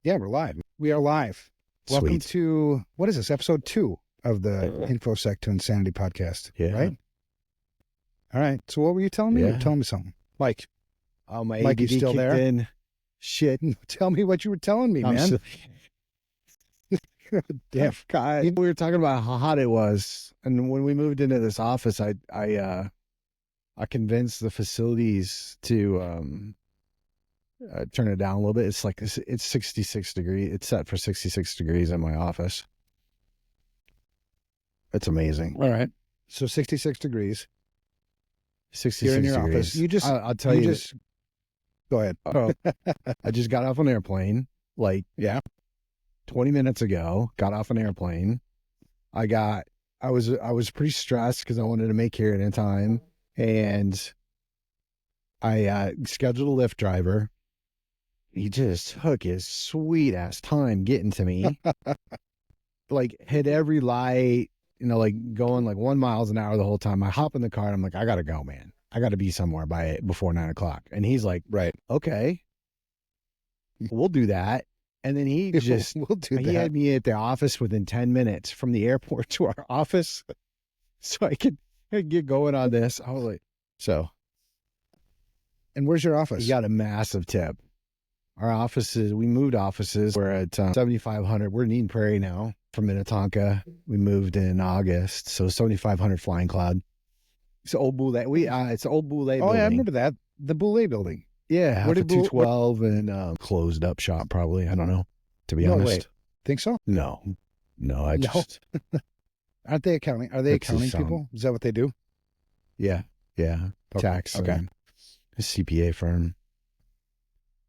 Yeah, we're live. We are live. Welcome Sweet. to, what is this, episode 2 of the InfoSec to Insanity podcast, Yeah. right? All right. So what were you telling me? You were Yeah. telling me something. Mike, Oh, my Mike, you ADD still kicked there? in. Shit. Tell me what you were telling me, I'm man. still- Damn. God, we were talking about how hot it was, and when we moved into this office, I convinced the facilities to turn it down a little bit. It's like it's 66 degrees. It's set for 66 degrees in my office. It's amazing. All right. So 66 degrees. 66 You're in your degrees. office. You just, I'll tell you. just, go ahead. I just got off an airplane. Like, Yeah. 20 minutes ago, got off an airplane. I was pretty stressed because I wanted to make here in time, and I scheduled a Lyft driver. He just took his sweet ass time getting to me. Like, hit every light, like going like 1 mile an hour the whole time. I hop in the car and I'm like, I gotta go, man. I gotta be somewhere before 9 o'clock. And he's like, Right. okay, we'll do that. And then he just, we'll do he that. had me at the office within 10 minutes from the airport to our office so I could get going on this. I was like, so. And where's your office? He got a massive tip. Our offices, we moved offices. We're at 7,500. We're in Eden Prairie now from Minnetonka. We moved in August. So 7,500 Flying Cloud. It's an old Boulay. It's an old Boulay building. Oh, yeah, I remember that. The Boulay building. Yeah, Where for did 212 and closed up shop probably. I don't know, to be honest. Wait. Think so? No, I No. just Aren't they accounting? Are they That's accounting his sound. people? Is that what they do? yeah. Tax. Okay. and a CPA firm.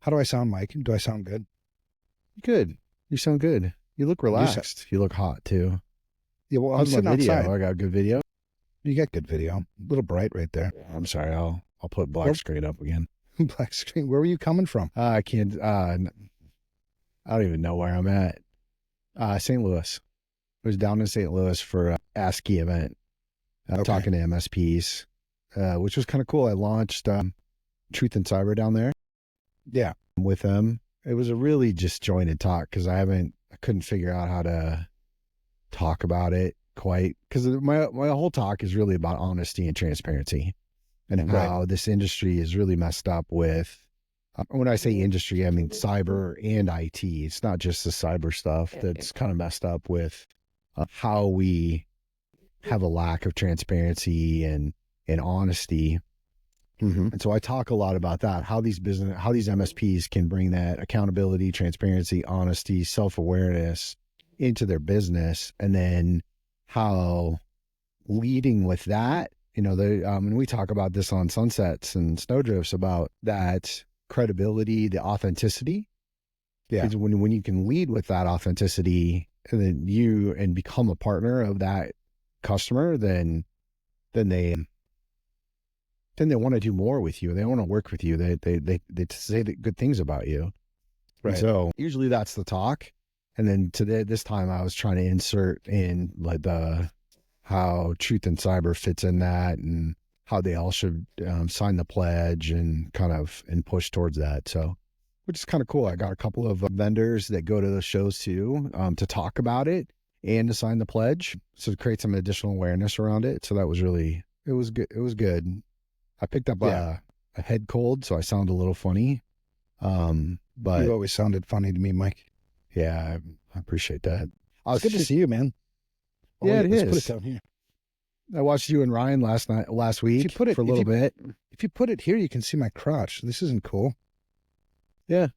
How do I sound, Mike? Do I sound good? Good. You sound good. You look relaxed. You look hot too. Yeah, well, I'm How's my sitting video? outside. I got a good video. You got good video. A little bright right there. I'm sorry. I'll put black Nope. screen up again. Black screen. Where were you coming from? I can't. I don't even know where I'm at. St. Louis. I was down in St. Louis for a ASCII event. Okay. Talking to MSPs, which was kind of cool. I launched Truth and Cyber down there. Yeah. With them. It was a really disjointed talk because I couldn't figure out how to talk about it quite, because my whole talk is really about honesty and transparency and how this industry is really messed up with, when I say industry, I mean cyber and IT. It's not just the cyber stuff that's kind of messed up with how we have a lack of transparency and honesty. Mm-hmm. And so I talk a lot about that, how these MSPs can bring that accountability, transparency, honesty, self-awareness into their business. And then how leading with that, and we talk about this on Sunsets and Snowdrifts about that credibility, the authenticity. Yeah. Is when you can lead with that authenticity and then become a partner of that customer, then they want to do more with you. They want to work with you. They say good things about you. Right. And so usually that's the talk. And then this time I was trying to insert in like how Truth and Cyber fits in that, and how they all should sign the pledge and push towards that. So, which is kind of cool. I got a couple of vendors that go to the shows too, to talk about it and to sign the pledge. So to create some additional awareness around it. So that was it was good. It was good. I picked up a head cold, so I sound a little funny. But You always sounded funny to me, Mike. yeah, I appreciate that. It's good to see you, man. Yeah, it let's is. put it down here. I watched you and Ryan last week for a little bit. If you put it here, you can see my crotch. This isn't cool. Yeah.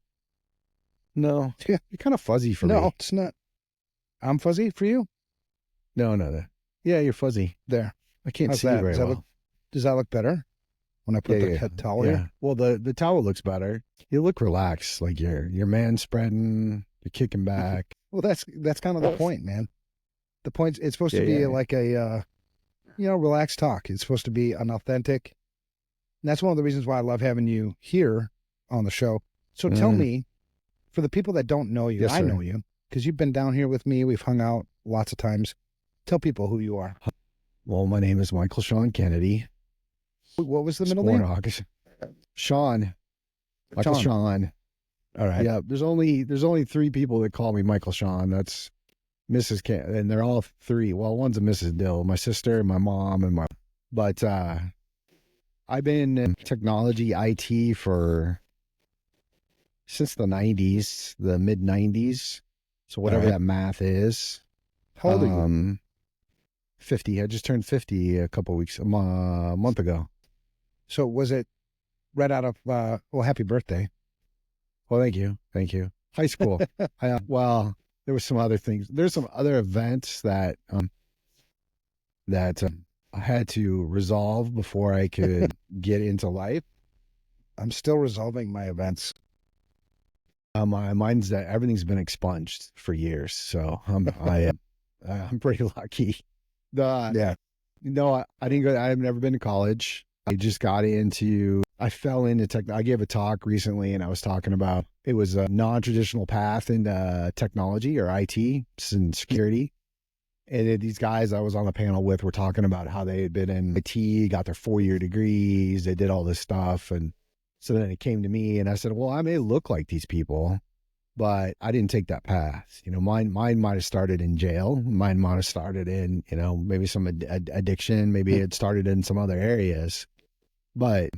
No. Yeah. You're kind of fuzzy for me. No, it's not. I'm fuzzy for you? No. Yeah, you're fuzzy. There. I can't How's see that? you very well. Does that look better when I put the head towel here? Well, the towel looks better. You look relaxed, like you're man spreading, you're kicking back. Well, that's kind of the point, man. The point, it's supposed to be like a, relaxed talk. It's supposed to be an authentic. And that's one of the reasons why I love having you here on the show. So tell me, for the people that don't know you, Yes, I sir. know you because you've been down here with me. We've hung out lots of times. Tell people who you are. Well, my name is Michael Sean Kennedy. What was the middle Born name? August. Sean. Michael Sean. All right. Yeah, there's only three people that call me Michael Sean. That's Mrs. K, and they're all three. Well, one's a Mrs. Dill, my sister, my mom, and my. But I've been in technology IT for since the '90s, the mid '90s. So whatever that math is. How old are you? 50. I just turned 50 a month ago. So was it right out of? Well, happy birthday. Well, thank you. High school. Well, there were some other things. There's some other events that I had to resolve before I could get into life. I'm still resolving my events. Mine's that everything's been expunged for years, so I'm pretty lucky. Yeah. No, I didn't go. I've never been to college. I just got into. I fell into tech. I gave a talk recently, and I was talking about it was a non-traditional path into technology or IT and security. And these guys I was on a panel with were talking about how they had been in IT, got their 4-year degrees, they did all this stuff, and so then it came to me, and I said, "Well, I may look like these people, but I didn't take that path. You know, mine might have started in jail. Mine might have started in, you know, maybe some addiction. Maybe it started in some other areas, but."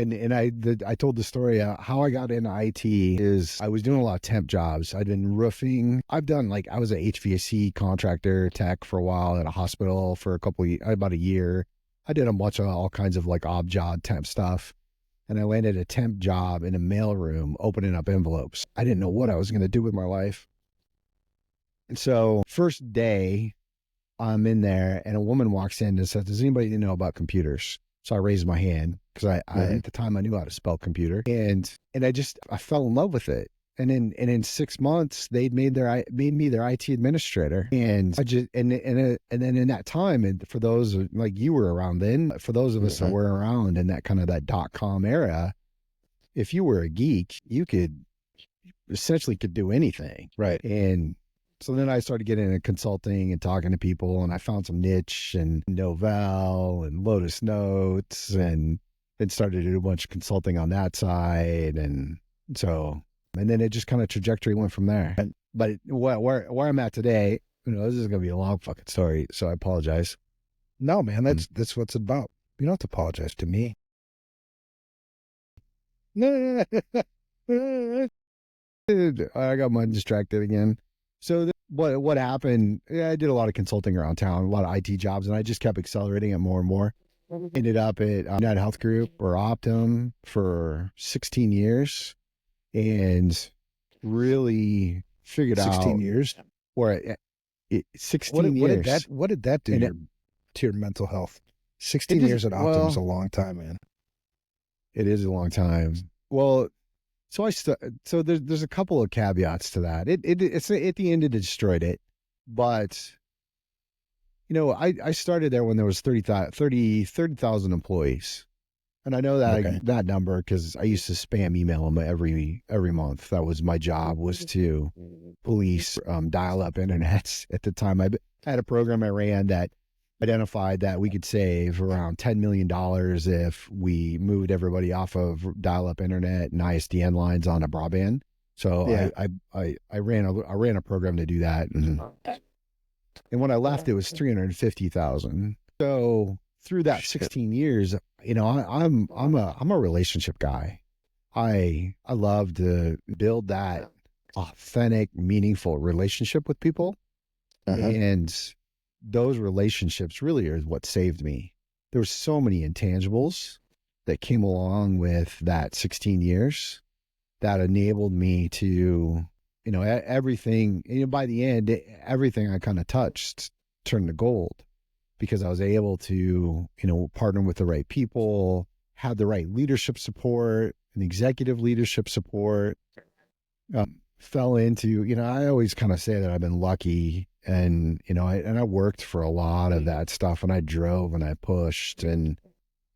And I told the story how I got into IT is I was doing a lot of temp jobs. I'd been roofing. I've done I was an HVAC contractor tech for a while at a hospital for about a year. I did a bunch of all kinds of odd job temp stuff. And I landed a temp job in a mailroom opening up envelopes. I didn't know what I was going to do with my life. And so first day I'm in there and a woman walks in and says, "Does anybody know about computers?" So I raised my hand because I at the time I knew how to spell computer, and I fell in love with it. And in 6 months they'd made me their IT administrator, and I just and then in that time, and for those you were around then, for those of us that were around in that kind of that .com era, if you were a geek, you could essentially do anything, right? And so then I started getting into consulting and talking to people, and I found some niche and Novell and Lotus Notes, and then started to do a bunch of consulting on that side. And then it just kind of trajectory went from there. But where I'm at today, this is going to be a long fucking story, so I apologize. No, man, that's what it's about. You don't have to apologize to me. I got mine distracted again. So what happened, I did a lot of consulting around town, a lot of IT jobs, and I just kept accelerating it more and more. Ended up at United Health Group or Optum for 16 years and really figured 16 years? Or 16 years. What did that do to your mental health? 16 years at Optum is a long time, man. It is a long time. Well, so there's a couple of caveats to that. It's at the end it destroyed it, but I started there when there was 30,000 employees, and I know that that number because I used to spam email them every month. That was my job, was to police dial-up internets. At the time, I had a program I ran that identified that we could save around $10 million if we moved everybody off of dial-up internet and ISDN lines on a broadband. So yeah. I ran a program to do that, and when I left, it was 350,000. So through that 16 years, I'm a relationship guy. I love to build that authentic, meaningful relationship with people, and those relationships really are what saved me. There were so many intangibles that came along with that 16 years that enabled me to, everything, by the end, everything I kind of touched turned to gold because I was able to, partner with the right people, have the right leadership support and executive leadership support. Fell into, I always kind of say that I've been lucky, and I worked for a lot of that stuff, and I drove and I pushed and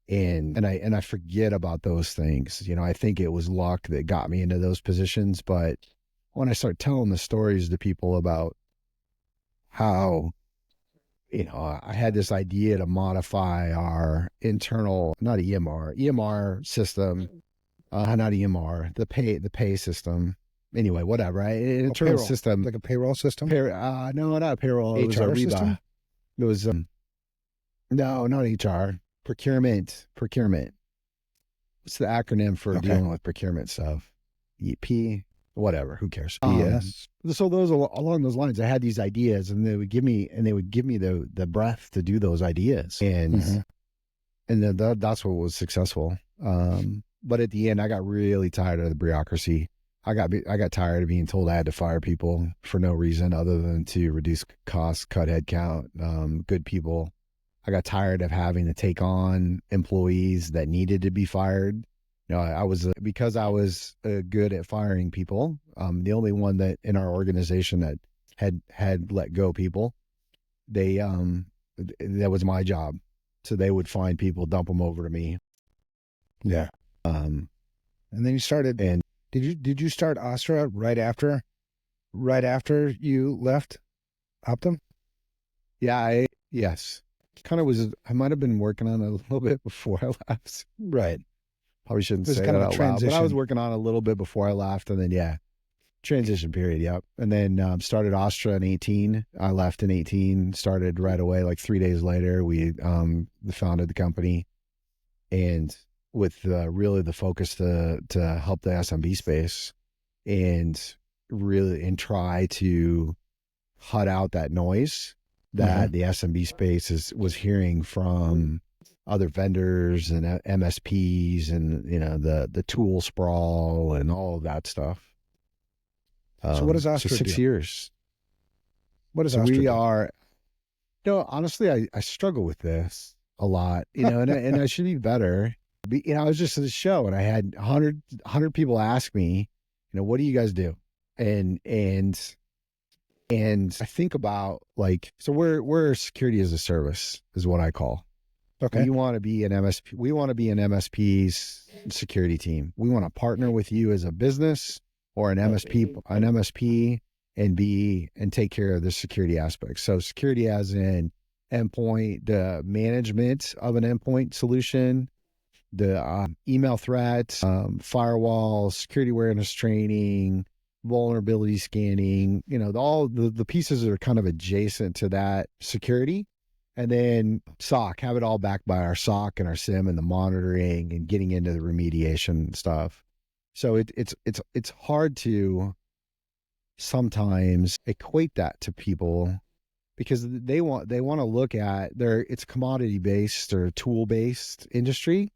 I forget about those things. I think it was luck that got me into those positions, but when I start telling the stories to people about how I had this idea to modify our internal, not EMR system not EMR, the pay system. Anyway, whatever. An internal payroll, system, like a payroll system. No, not payroll. It was HR Ariba. system. It was no, not HR. Procurement. What's the acronym for dealing with procurement stuff? EP, whatever. Who cares? Yes. So those along those lines, I had these ideas, and they would give me the breath to do those ideas, and that's what was successful. But at the end, I got really tired of the bureaucracy. I got tired of being told I had to fire people for no reason other than to reduce costs, cut headcount, good people. I got tired of having to take on employees that needed to be fired. Because I was good at firing people. The only one that in our organization that had let go people. That was my job. So they would find people, dump them over to me. Yeah. And then you started. And did you start Ostra right after you left Optum? Yeah. Yes. I might have been working on it a little bit before I left. Right. Probably shouldn't say that out loud, but I was working on it a little bit before I left, and then transition period. Yep. And then started Ostra in 18. I left in 18. Started right away, like 3 days later. We founded the company, and with really the focus to help the SMB space, and try to hut out that noise that the SMB space was hearing from other vendors and MSPs and the tool sprawl and all of that stuff. So what does Ostra do? 6 years. What does Ostra do? Honestly, I struggle with this a lot, and I should be better. I was just at a show and I had 100 people ask me, what do you guys do? And I think about so we're security as a service is what I call. Okay. We want to be an MSP. We want to be an MSP's security team. We want to partner with you as a business or an MSP and take care of the security aspects. So security as in endpoint, the management of an endpoint solution, the email threats, firewall, security awareness training, vulnerability scanning, all the pieces that are kind of adjacent to that security. And then SOC, have it all backed by our SOC and our SIM and the monitoring and getting into the remediation stuff. So it's hard to sometimes equate that to people because they want to look at it's commodity based or tool based industry.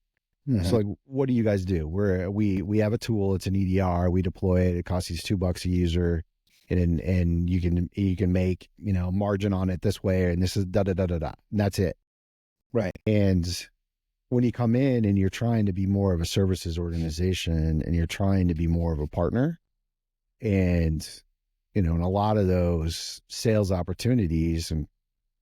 So what do you guys do? We have a tool. It's an EDR. We deploy it. It costs you $2 a user. And you can make, margin on it this way, and this is da da da da da. And that's it. Right. And when you come in and you're trying to be more of a services organization and you're trying to be more of a partner, and in a lot of those sales opportunities, and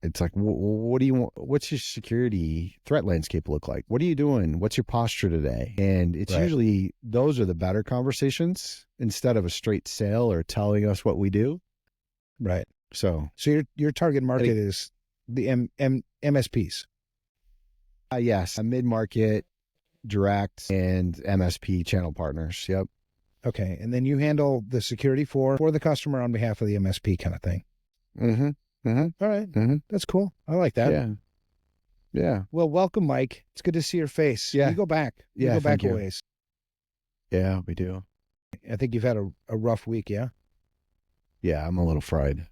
it's like, what do you want? What's your security threat landscape look like? What are you doing? What's your posture today? And it's usually those are the better conversations instead of a straight sale or telling us what we do. Right. So your target market is the MSPs. Yes, a mid-market, direct, and MSP channel partners. Yep. Okay, and then you handle the security for the customer on behalf of the MSP kind of thing. All right. That's cool. I like that. Yeah. Well, welcome, Mike. It's good to see your face. Yeah. You go back. You go back a ways. Yeah, we do. I think you've had a rough week, yeah? Yeah, I'm a little fried.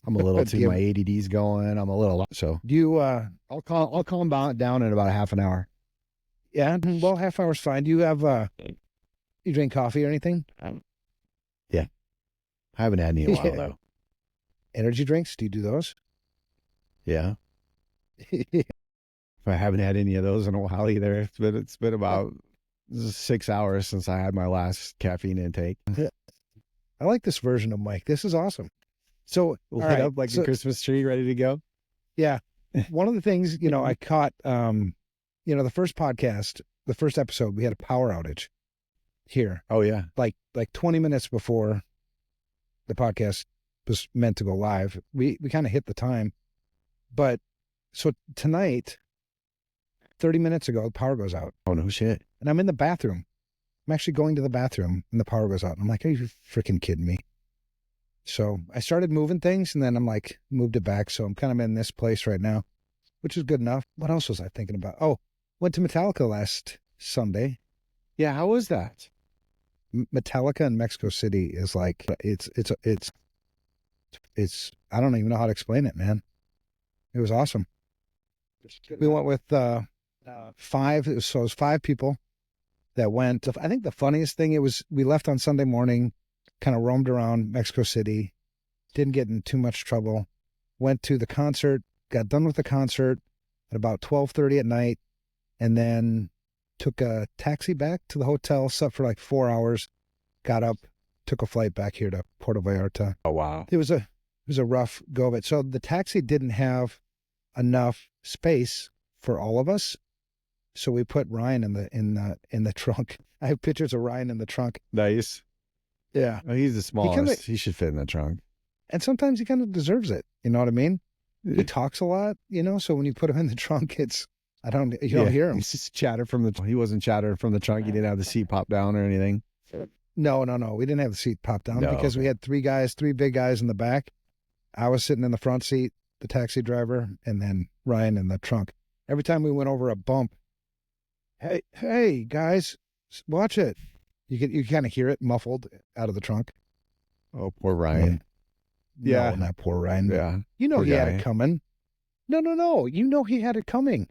I'm a little too, my ADD's going. I'm a little, so. Do you, I'll calm down in about a half an hour. Yeah, well, half hour's fine. Do you have, you drink coffee or anything? Yeah. I haven't had any in a while, though. Energy drinks? Do you do those? Yeah. I haven't had any of those in a while either. It's been about 6 hours since I had my last caffeine intake. I like this version of Mike. This is awesome. So lit up like a Christmas tree, ready to go. Yeah. One of the things, I caught, the first podcast, the first episode, we had a power outage here. Oh yeah. Like 20 minutes before the podcast was meant to go live. We kind of hit the time, but so tonight, 30 minutes ago, the power goes out. Oh no shit. And I'm in the bathroom. I'm actually going to the bathroom and the power goes out. I'm like, are you freaking kidding me? So I started moving things and then I'm like, moved it back. So I'm kind of in this place right now, which is good enough. What else was I thinking about? Oh, went to Metallica last Sunday. Yeah, how was that? Metallica in Mexico City is like, it's, I don't even know how to explain it, man. It was awesome. We went with five, so it was 5 people that went. I think the funniest thing, we left on Sunday morning, kind of roamed around Mexico City, didn't get in too much trouble, went to the concert, got done with the concert at about 12:30 at night, and then took a taxi back to the hotel, slept for like 4 hours, got up, took a flight back here to Puerto Vallarta. Oh, wow. It was a rough go of it. So the taxi didn't have enough space for all of us. So we put Ryan in the trunk. I have pictures of Ryan in the trunk. Nice. Yeah. Oh, he's the smallest. He should fit in the trunk. And sometimes he kind of deserves it. You know what I mean? Yeah. He talks a lot, you know, so when you put him in the trunk, you don't hear him. He's just chatter he wasn't chattering from the trunk. He didn't have the seat popped down or anything. No. We didn't have the seat popped down because we had 3 big guys in the back. I was sitting in the front seat, the taxi driver, and then Ryan in the trunk. Every time we went over a bump, hey guys, watch it. You kind of hear it muffled out of the trunk. Oh, poor Ryan. Yeah. No, not poor Ryan. Yeah. You know he had it coming. No. You know he had it coming.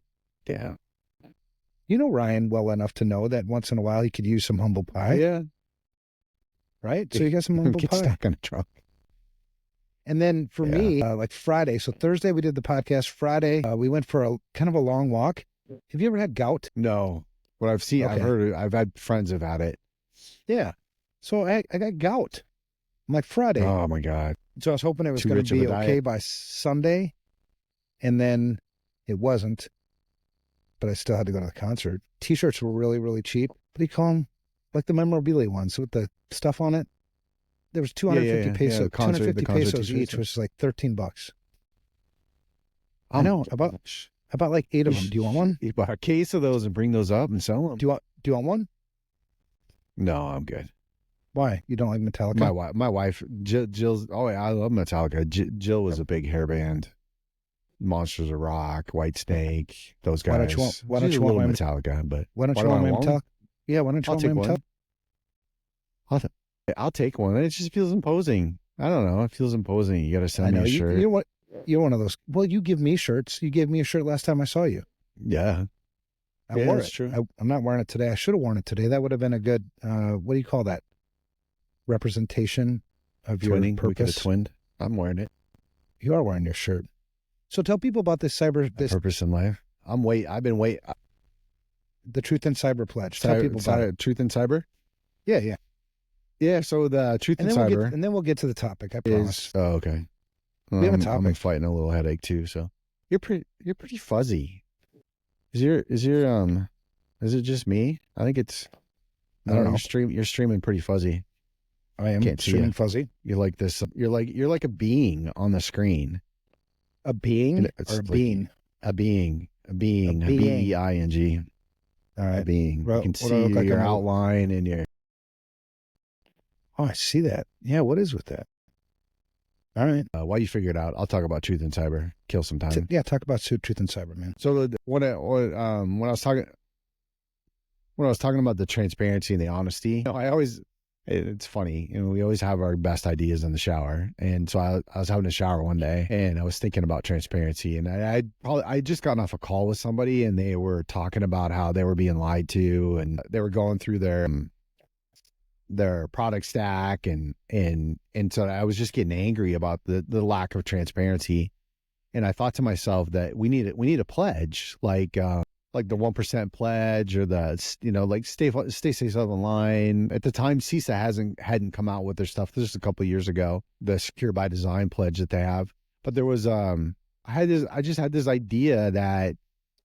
Yeah. You know Ryan well enough to know that once in a while he could use some humble pie. Yeah. Right? So you got some humble Get pie. stuck in a trunk. And then for me, like Friday, so Thursday we did the podcast. Friday, we went for a kind of a long walk. Have you ever had gout? No. What I've seen, I've heard, I've had friends who've had it. Yeah. So I got gout. I'm like, Friday. Oh, my God. So I was hoping it was going to be okay by Sunday. And then it wasn't. But I still had to go to the concert. T-shirts were really, really cheap. What do you call them? Like the memorabilia ones with the stuff on it. There was 250 pesos, 250 pesos each, which is like $13. I know. About like 8 of them. Do you want one? You buy a case of those and bring those up and sell them. Do you want one? No, I'm good. Why? You don't like Metallica? My wife, Jill's. Oh, yeah, I love Metallica. Jill was a big hair band. Monsters of Rock, White Snake, those guys. Why don't you want my Metallica? But why don't you want my Metallica? Yeah, why don't you want my Metallica? I'll take one. It just feels imposing. I don't know. It feels imposing. You got to send me a shirt. You know what? You're one of those. Well, you give me shirts. You gave me a shirt last time I saw you. Yeah. I wore it. True. I'm not wearing it today. I should have worn it today. That would have been a good, what do you call that? Representation of your purpose. We could have twinned. I'm wearing it. You are wearing your shirt. So tell people about this purpose in life. I've been waiting. The Truth in Cyber Pledge. Tell people about it. Truth in Cyber? Yeah. Yeah, so the Truth in Cyber. And then we'll get to the topic, I promise. Oh, okay. We have a topic. I'm fighting a little headache too, so you're pretty fuzzy. Is it just me? I think it's I don't know. You're streaming pretty fuzzy. I am streaming fuzzy. You're like this. You're like a being on the screen. A being or a bean? A being. B-E-I-N-G. All right. A being. You can see your outline and your. Oh, I see that. Yeah, what is with that? All right. While you figure it out, I'll talk about Truth in Cyber. Kill some time. Talk about Truth in Cyber, man. So when I was talking about the transparency and the honesty, it's funny. We always have our best ideas in the shower. And so I was having a shower one day and I was thinking about transparency, and I just gotten off a call with somebody and they were talking about how they were being lied to, and they were going through their product stack, and so I was just getting angry about the lack of transparency. And I thought to myself that we need a pledge, like the 1% pledge, or like stay safe online. At the time, CISA hadn't come out with their stuff. This was a couple of years ago, the Secure by Design pledge that they have. But there was I just had this idea that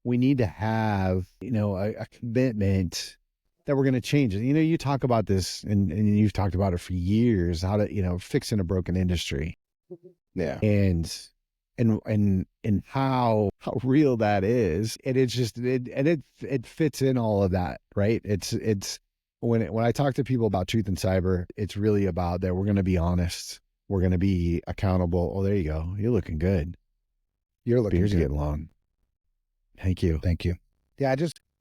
we need to have a commitment that we're going to change it. You talk about this and you've talked about it for years, how to, fixing a broken industry. Yeah. And how real that is. And it's just, it fits in all of that, right? It's when I talk to people about truth in cyber, it's really about that we're going to be honest. We're going to be accountable. Oh, there you go. You're looking good. You're looking Beer's good. getting long. Thank you. Thank you. Yeah,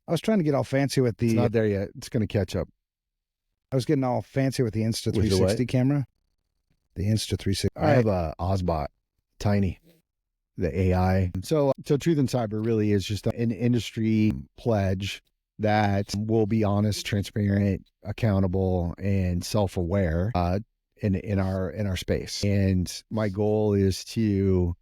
I was trying to get all fancy with the. It's not there yet. It's going to catch up. I was getting all fancy with the Insta360 camera. The Insta360. I have a Osbot, tiny, the AI. So truth in cyber really is just an industry pledge that will be honest, transparent, accountable, and self-aware in our space. And my goal is to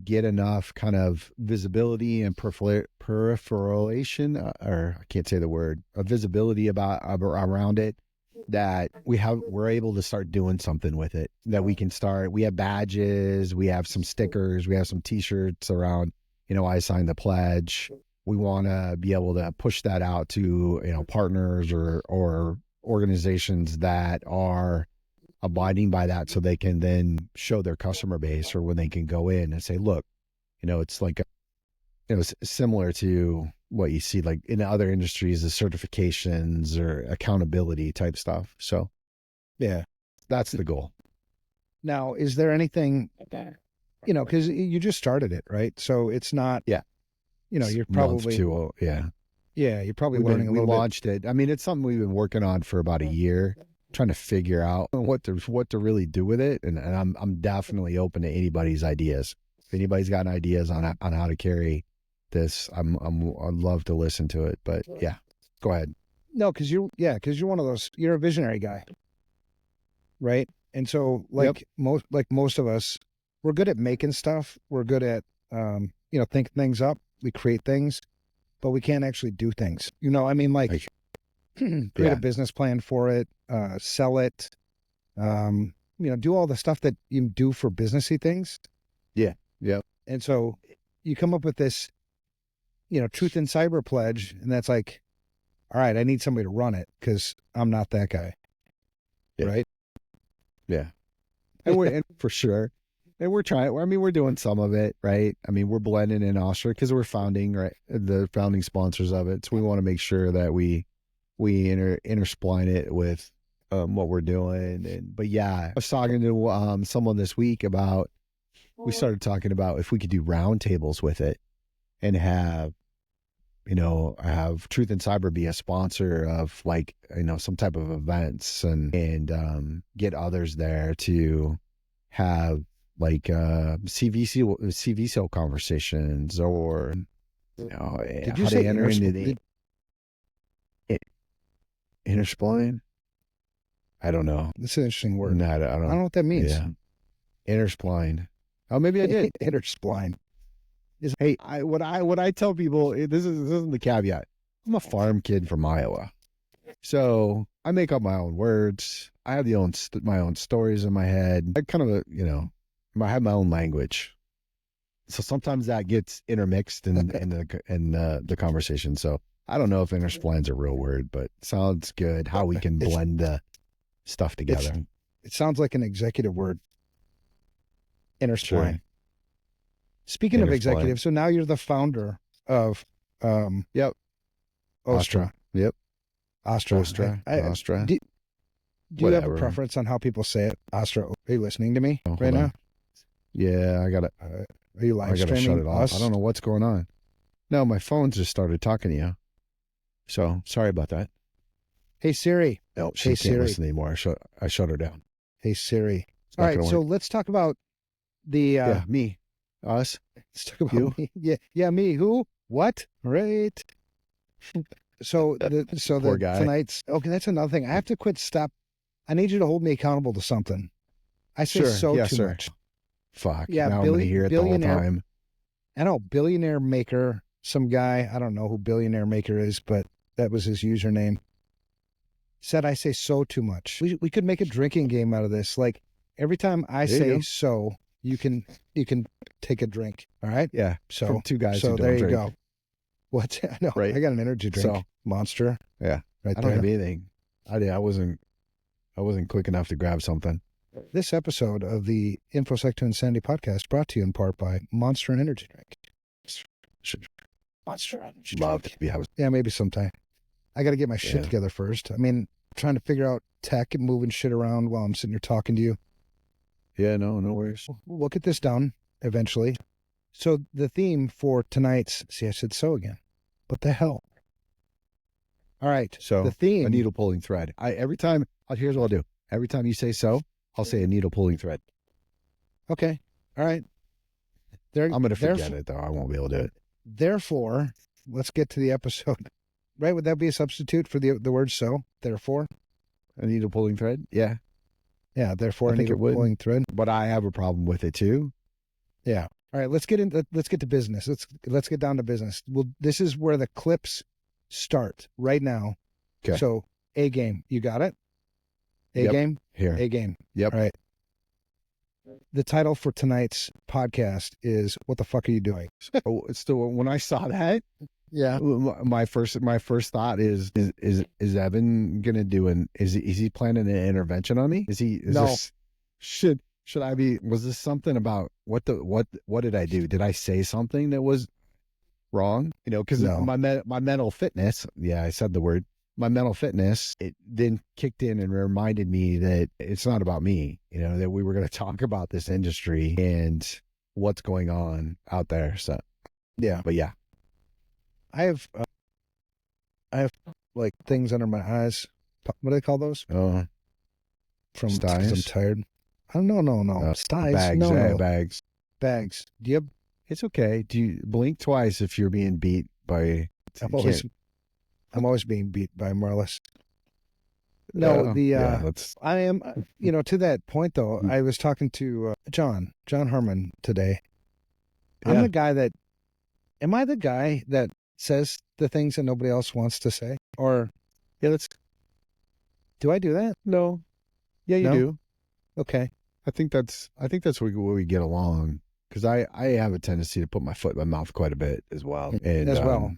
get enough kind of visibility and proliferation, or I can't say the word, a visibility around it, that we're able to start doing something with it, that we have badges, we have some stickers, we have some t-shirts around, I signed the pledge. We want to be able to push that out to, partners or organizations that are abiding by that, so they can then show their customer base, or when they can go in and say, look, it's like, it's similar to what you see like in other industries, the certifications or accountability type stuff. So yeah, that's the goal. Now, is there anything, because you just started it, right? So it's not, you're probably, you're probably learning a little bit. We launched it. I mean, it's something we've been working on for about a year, trying to figure out what to really do with it. And I'm definitely open to anybody's ideas. If anybody's got ideas on how to carry this, I'd love to listen to it. But yeah, go ahead. No, because you're one of those. You're a visionary guy, right? And so, most of us, we're good at making stuff. We're good at thinking things up. We create things, but we can't actually do things. Create a business plan for it, sell it, do all the stuff that you do for businessy things. Yeah. Yep. And so you come up with this, truth in cyber pledge, and that's like, all right, I need somebody to run it because I'm not that guy. Yeah. Right? Yeah. And for sure. And we're trying, we're doing some of it, right? We're blending in Ostra because we're the founding sponsors of it. So we want to make sure that we interspline it with what we're doing. But yeah, I was talking to someone this week we started talking about if we could do roundtables with it and have Truth in Cyber be a sponsor of some type of events and get others there to have CVSO conversations, or did you say enter into the interspline? I don't know. That's an interesting word. No, I don't know what that means. Yeah, interspline. Oh, maybe I did. Interspline. Hey, what I tell people, this isn't the caveat. I'm a farm kid from Iowa, so I make up my own words. I have my own stories in my head. I kind of I have my own language, so sometimes that gets intermixed in the conversation. So I don't know if interspline's a real word, but it sounds good. How we can blend the stuff together. It sounds like an executive word. Interspline. Sure. Speaking of executive, so now you're the founder of Ostra. Yep. Ostra. Ostra. Do you have a preference on how people say it? Ostra. Are you listening to me right now? Yeah, I got it. Are you live I got to streaming shut it off. us? I don't know what's going on. No, my phone just started talking to you. So sorry about that. Hey Siri. Oh, she can't listen anymore. I shut her down. Hey Siri. All right, so let's talk about the me. Us. Let's talk about me. Yeah, me. Who? What? Right. So Poor guy. Tonight's okay. That's another thing. I have to quit. Stop. I need you to hold me accountable to something. I say too much. Fuck. Yeah, now I'm going to hear it the whole time. I know, billionaire maker. Some guy, I don't know who billionaire maker is, but that was his username. Said I say so too much. We could make a drinking game out of this. Like every time I say so, you can take a drink. All right. Yeah. So from two guys. So who there don't you drink. go. What? I know. Right. I got an energy drink. So, Monster. Yeah. Right I don't have anything. I wasn't quick enough to grab something. This episode of the InfoSec to Insanity podcast brought to you in part by Monster and Energy Drink. Monster Energy Love Drink. to be. Yeah, maybe sometime. I got to get my shit together first. trying to figure out tech and moving shit around while I'm sitting here talking to you. Yeah, no worries. We'll get this done eventually. So the theme for tonight's, see, I said so again. What the hell? All right. So the theme, a needle pulling thread. Here's what I'll do. Every time you say so, I'll say a needle pulling thread. Okay. All right. I'm going to forget it though. I won't be able to do it. Therefore, let's get to the episode. Right? Would that be a substitute for the word so? Therefore? A needle pulling thread? Yeah. Yeah, therefore I a think needle pulling thread. But I have a problem with it too. Yeah. All right, let's get to business. Let's get down to business. Well, this is where the clips start right now. Okay. So, A game. You got it? A Yep. game? Here. A game. Yep. All right. The title for tonight's podcast is "What the fuck are you doing?" So when I saw that, yeah, my first thought is Evan gonna do is he planning an intervention on me? No. Should I be? Was this something about what did I do? Did I say something that was wrong? Because my mental fitness. Yeah, I said the word. My mental fitness, it then kicked in and reminded me that it's not about me, that we were going to talk about this industry and what's going on out there. So, yeah. But yeah. I have like things under my eyes. What do they call those? From styes? I'm tired. Oh, no. Styes? Bags. No. Bags. Do you? It's okay. Do you blink twice if you're being beat by... I'm always being beat by more or less. No, I am, to that point though, I was talking to John Herman today. Yeah. Am I the guy that says the things that nobody else wants to say? Or, do I do that? No. Yeah, you do. Okay. I think that's where we get along. Because I have a tendency to put my foot in my mouth quite a bit as well.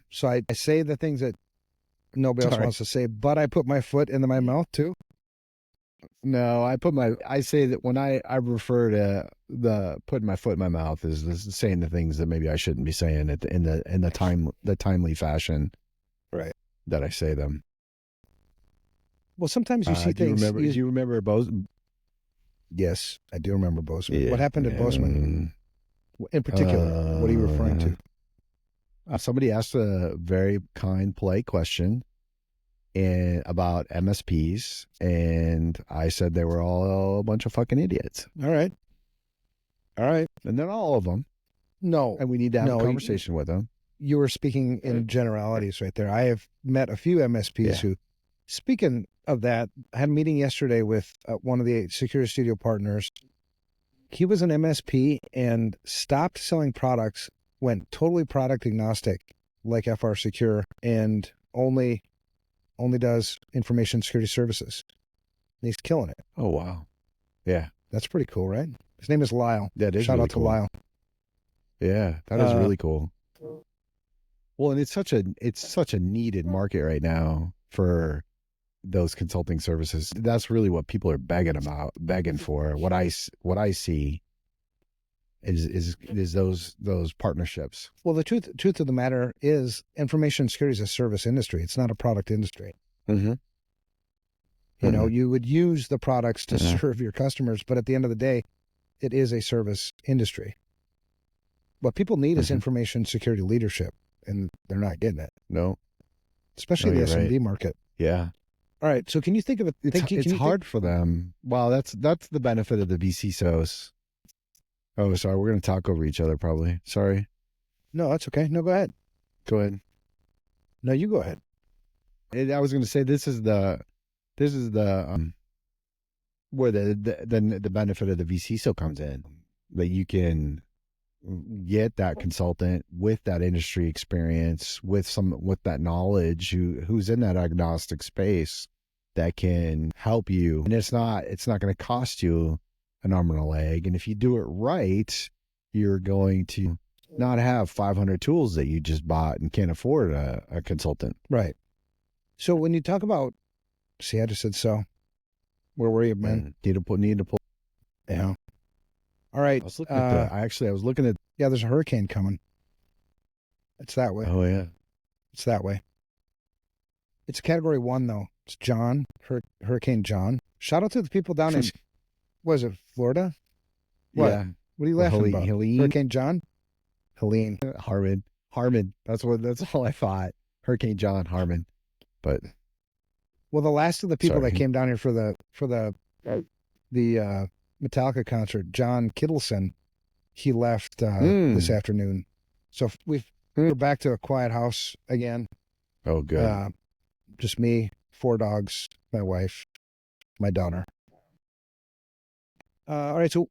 So I say the things that nobody else wants to say, but I put my foot into my mouth too. No, I say that when I refer to the putting my foot in my mouth is saying the things that maybe I shouldn't be saying in the timely fashion, right? That I say them. Well, sometimes you see things. Do you remember Bozeman? Yes, I do remember Bozeman. Yeah, what happened at Bozeman? In particular, what are you referring to? Somebody asked a very kind, polite question about MSPs, and I said they were all a bunch of fucking idiots. All right. And then all of them. No. And we need to have a conversation with them. You were speaking in generalities right there. I have met a few MSPs who, speaking of that, I had a meeting yesterday with one of the Security Studio partners. He was an MSP and stopped selling products, went totally product agnostic like FR Secure, and only does information security services. And he's killing it. Oh, wow. Yeah. That's pretty cool, right? His name is Lyle. That is Shout really out to cool. Lyle. Yeah, that is really cool. Well, and it's such a needed market right now for those consulting services. That's really what people are begging for. What I see is those partnerships. Well, the truth of the matter is information security is a service industry. It's not a product industry. Mm-hmm. You would use the products to serve your customers, but at the end of the day, it is a service industry. What people need is information security leadership, and they're not getting it. No. Especially the SMB market. Yeah. All right. So can you think of it? It's hard for them. Well, that's the benefit of the CISOs. Oh, sorry. We're going to talk over each other probably. Sorry. No, that's okay. No, go ahead. Go ahead. No, you go ahead. I was going to say this is the where the benefit of the vCISO comes in, that you can get that consultant with that industry experience, with that knowledge, who's in that agnostic space, that can help you, and it's not going to cost you an arm and a leg. And if you do it right, you're going to not have 500 tools that you just bought and can't afford a consultant. Right. So when you talk about, see, I just said so. Where were you, man? Need to pull. Yeah. All right. I was looking at I was looking at. Yeah, there's a hurricane coming. It's that way. Oh yeah. It's that way. It's category 1 though. It's John, Hurricane John. Shout out to the people down in, was it Florida? What? Yeah. What are you laughing about? Helene? Hurricane John? Helene. Harmon. That's all I thought. Hurricane John, Harmon. But well, the last of the people sorry. that came down here for the Metallica concert, John Kittleson, he left this afternoon. So we're back to a quiet house again. Oh, good. Just me, 4 dogs, my wife, my daughter. All right. So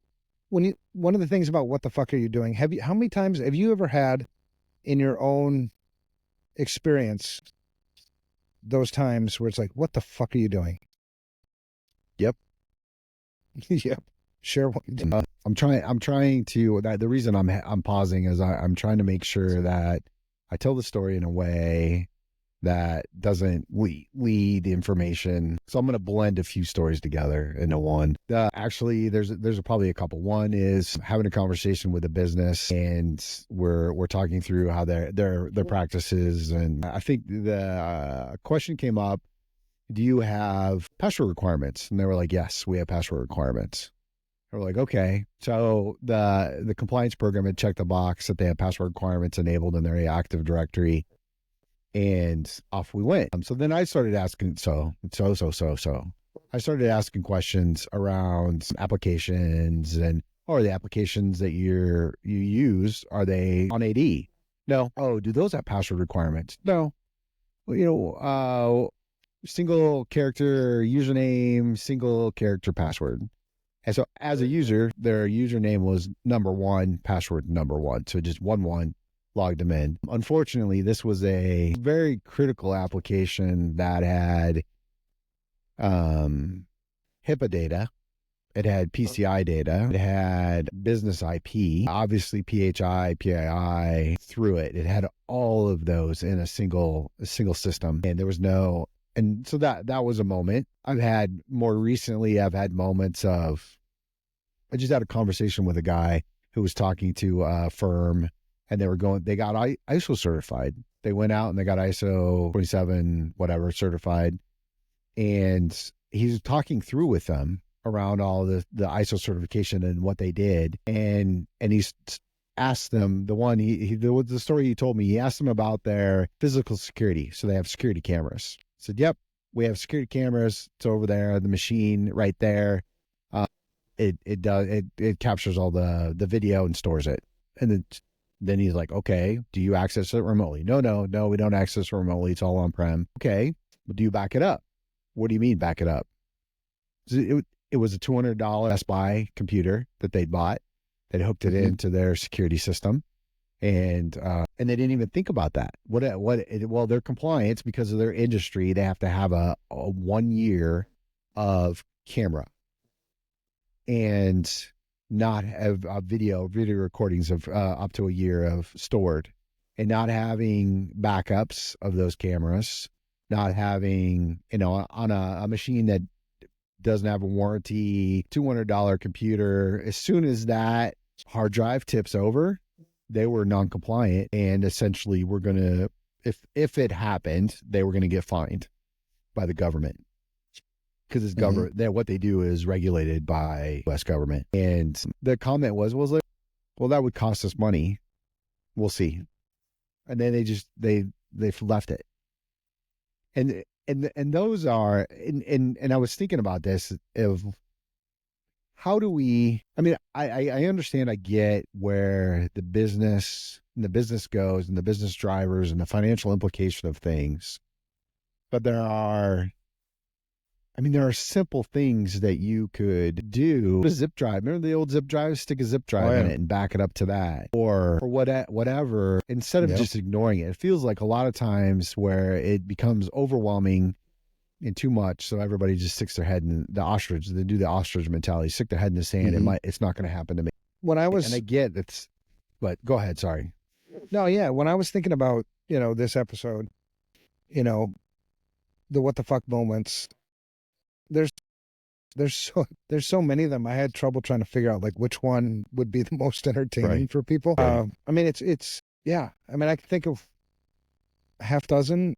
one of the things about what the fuck are you doing? How many times have you ever had in your own experience those times where it's like, what the fuck are you doing? Yep. Yep. Share what you do. I'm trying to, the reason I'm pausing is I'm trying to make sure that I tell the story in a way that doesn't lead the information. So I'm going to blend a few stories together into one. Actually, there's probably a couple. One is having a conversation with a business, and we're talking through how their practices. And I think the question came up, do you have password requirements? And they were like, yes, we have password requirements. We're like, okay. So the compliance program had checked the box that they have password requirements enabled in their Active Directory, and off we went. So then I started asking, I started asking questions around applications, and the applications that you use, are they on AD? No. Oh, do those have password requirements? No. Well, single character username, single character password. And so as a user, their username was number 1, password number 1. So just 1 logged them in. Unfortunately, this was a very critical application that had HIPAA data. It had PCI data. It had business IP, obviously PHI, PII through it. It had all of those in a single system, and there was no. And so that was a moment. I've had moments of, I just had a conversation with a guy who was talking to a firm, and they got ISO certified. They went out and they got ISO 27, whatever, certified. And he's talking through with them around all the ISO certification and what they did. And he's asked them, the story he told me, he asked them about their physical security. So they have security cameras. I said, yep, we have security cameras. It's over there, the machine right there. It captures all the video and stores it. And then he's like, okay, do you access it remotely? No, we don't access it remotely. It's all on-prem. Okay, but do you back it up? What do you mean back it up? It was a $200 Best Buy computer that they bought. They hooked it into their security system, and they didn't even think about that. Well, their compliance, because of their industry, they have to have a 1 year of camera and not have video recordings of up to a year of stored, and not having backups of those cameras, not having, on a machine that doesn't have a warranty, $200 computer. As soon as that hard drive tips over, they were non-compliant, and essentially we're going to, if it happened, they were going to get fined by the government. Because it's government, what they do is regulated by U.S. government. And the comment was like, well, that would cost us money. We'll see. And then they left it. And those are, and I was thinking about this of how do we, I mean, I understand, I get where the business goes and the business drivers and the financial implication of things. But there are simple things that you could do. A zip drive. Remember the old zip drive? Stick a zip drive in it and back it up to that. Or whatever. Instead of just ignoring it. It feels like a lot of times where it becomes overwhelming and too much, so everybody just sticks their head in the ostrich. They do the ostrich mentality. Stick their head in the sand. It's not going to happen to me. And I get it's, but go ahead. Sorry. No, yeah. When I was thinking about, this episode, the what the fuck moments, there's so many of them. I had trouble trying to figure out like which one would be the most entertaining for people. Right. I mean, it's yeah. I mean, I can think of a half dozen,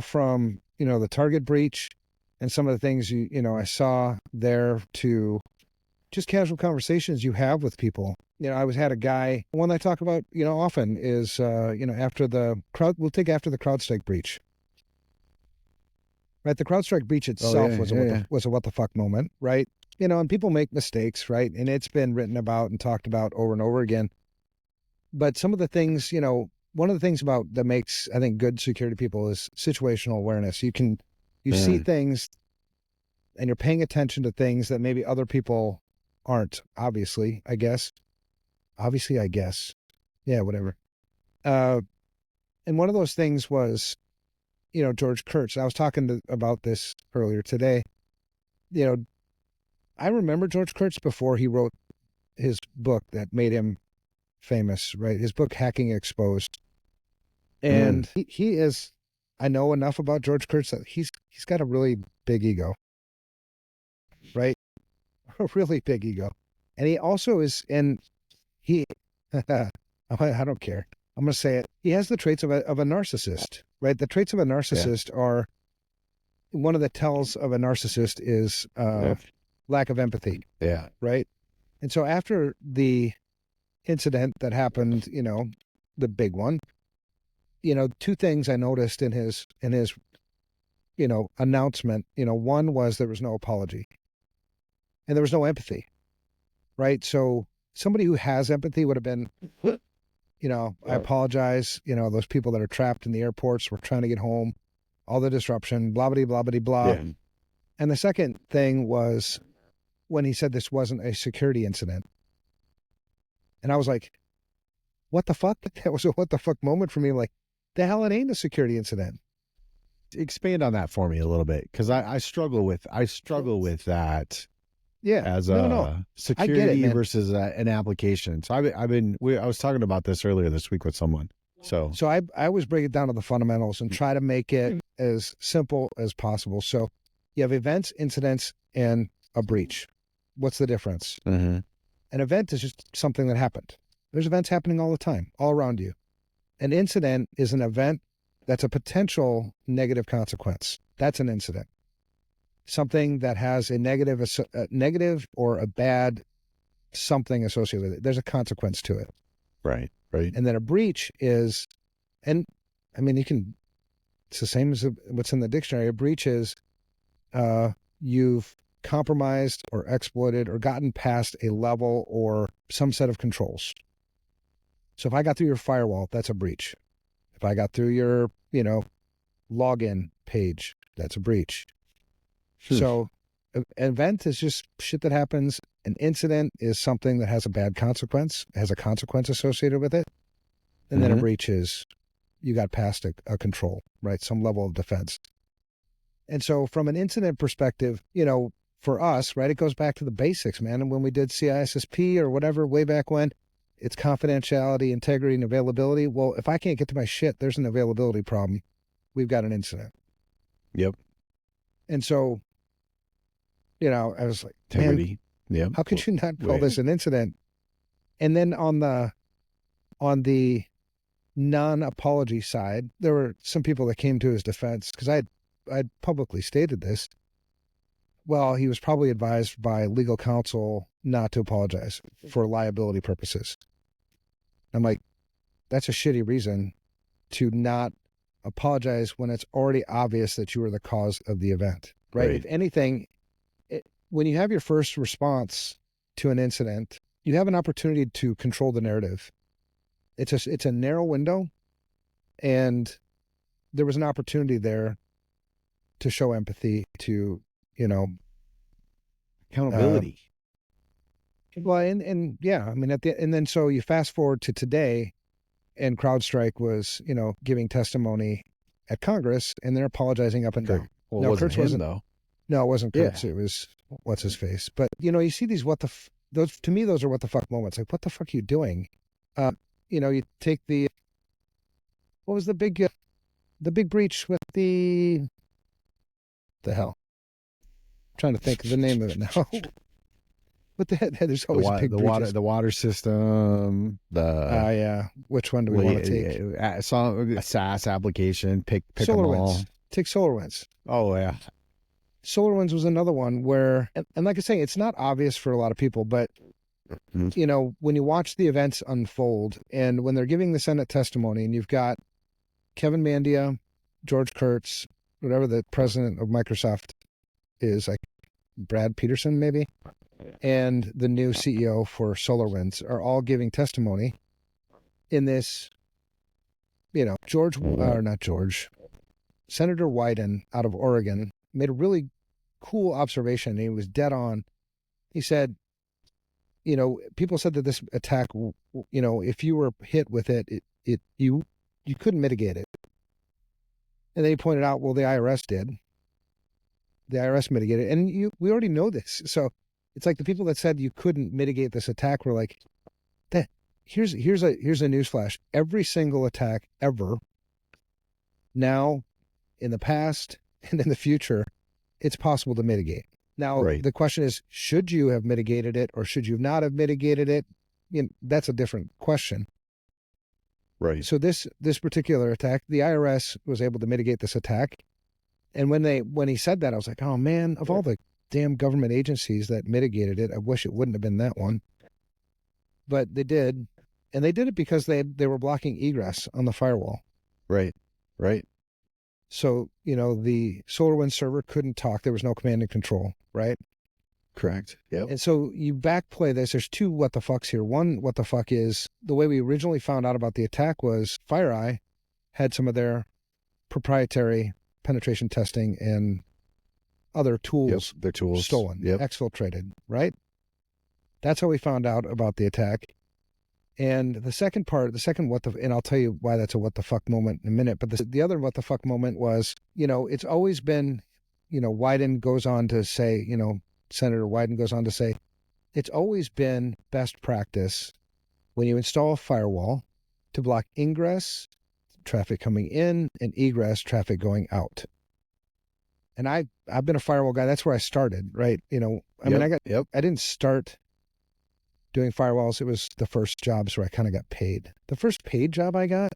from the Target breach and some of the things I saw there, to just casual conversations you have with people. I had a guy, one I talk about, often is, after the CrowdStrike breach. Right. The CrowdStrike breach itself was a what the fuck moment, right? And people make mistakes, right? And it's been written about and talked about over and over again. But some of the things, one of the things that makes, I think, good security people is situational awareness. You see things and you're paying attention to things that maybe other people aren't, obviously, I guess. Yeah, whatever. And one of those things was, George Kurtz. I was talking about this earlier today. I remember George Kurtz before he wrote his book that made him famous, right? His book, Hacking Exposed. And he is, I know enough about George Kurtz that he's got a really big ego, right? A really big ego. And he also is, and he, I don't care. I'm going to say it. He has the traits of a narcissist, right? The traits of a narcissist are, one of the tells of a narcissist is lack of empathy. Yeah. Right. And so after the incident that happened, the big one, two things I noticed in his announcement, one was there was no apology and there was no empathy. Right. So somebody who has empathy would have been, I apologize. Those people that are trapped in the airports were trying to get home, all the disruption, blah, blah, blah, blah, blah. Yeah. And the second thing was when he said this wasn't a security incident. And I was like, what the fuck? That was a what the fuck moment for me. Like, the hell, it ain't a security incident. Expand on that for me a little bit, because I struggle with that. Yeah, as security versus an application. So I was talking about this earlier this week with someone. So I always break it down to the fundamentals and try to make it as simple as possible. So you have events, incidents, and a breach. What's the difference? Mm-hmm. An event is just something that happened. There's events happening all the time, all around you. An incident is an event that's a potential negative consequence. That's an incident. Something that has a negative or a bad something associated with it. There's a consequence to it. Right. And then a breach is, and I mean, it's the same as what's in the dictionary. A breach is you've compromised or exploited or gotten past a level or some set of controls. So if I got through your firewall, that's a breach. If I got through your, login page, that's a breach. So an event is just shit that happens. An incident is something that has a bad consequence, has a consequence associated with it. And then a breach is you got past a control, right? Some level of defense. And so from an incident perspective, for us, right, it goes back to the basics, man. And when we did CISSP or whatever way back when, it's confidentiality, integrity, and availability. Well, if I can't get to my shit, there's an availability problem. We've got an incident. Yep. And so, I was like, integrity. Man, how could you not call this an incident? And then on the non-apology side, there were some people that came to his defense because I'd publicly stated this. Well, he was probably advised by legal counsel not to apologize for liability purposes. I'm like, that's a shitty reason to not apologize when it's already obvious that you were the cause of the event, right? If anything, when you have your first response to an incident, you have an opportunity to control the narrative. It's a narrow window, and there was an opportunity there to show empathy, to, accountability. Well, and yeah, I mean, and then so you fast forward to today, and CrowdStrike was, giving testimony at Congress, and they're apologizing up and down. Well, no, Kurtz wasn't though. No, it wasn't Kurtz. Yeah. It was what's his face. But you see these those to me, those are what the fuck moments. Like, what the fuck are you doing? You take what was the big breach with the hell? I'm trying to think of the name of it now. What the heck? There's always big breaches. The water system. Yeah. Which one do we want to take? A SaaS application. Pick them all. Take SolarWinds. Oh, yeah. SolarWinds was another one where, and like I say, it's not obvious for a lot of people, but you know, when you watch the events unfold and when they're giving the Senate testimony and you've got Kevin Mandia, George Kurtz, whatever the president of Microsoft is, like Brad Peterson maybe, and the new CEO for SolarWinds are all giving testimony in this, you know, Senator Wyden out of Oregon made a really cool observation. And he was dead on. He said, you know, people said that this attack, you know, if you were hit with it, you couldn't mitigate it. And then he pointed out, well, the IRS did. The IRS mitigated it. And we already know this. So it's like the people that said you couldn't mitigate this attack were like, here's a newsflash. Every single attack ever, now, in the past, and in the future, it's possible to mitigate. Now, the question is, should you have mitigated it or should you not have mitigated it? You know, that's a different question. Right. So this particular attack, the IRS was able to mitigate this attack. And when he said that, I was like, oh man, of all the damn government agencies that mitigated it, I wish it wouldn't have been that one. But they did. And they did it because they were blocking egress on the firewall. Right. So, you know, the SolarWinds server couldn't talk. There was no command and control, right? Correct. Yep. And so you backplay this. There's two what the fucks here. One, what the fuck is, the way we originally found out about the attack was FireEye had some of their proprietary penetration testing and other tools, their tools stolen, exfiltrated, right? That's how we found out about the attack. And the second what the, and I'll tell you why that's a what the fuck moment in a minute, but the other what the fuck moment was, you know, it's always been, you know, Wyden goes on to say, you know, Senator Wyden goes on to say, it's always been best practice when you install a firewall to block ingress, traffic coming in, and egress, traffic going out. And I've been a firewall guy. That's where I started, right? You know, I mean, I didn't start doing firewalls. It was the first jobs where I kind of got paid. The first paid job I got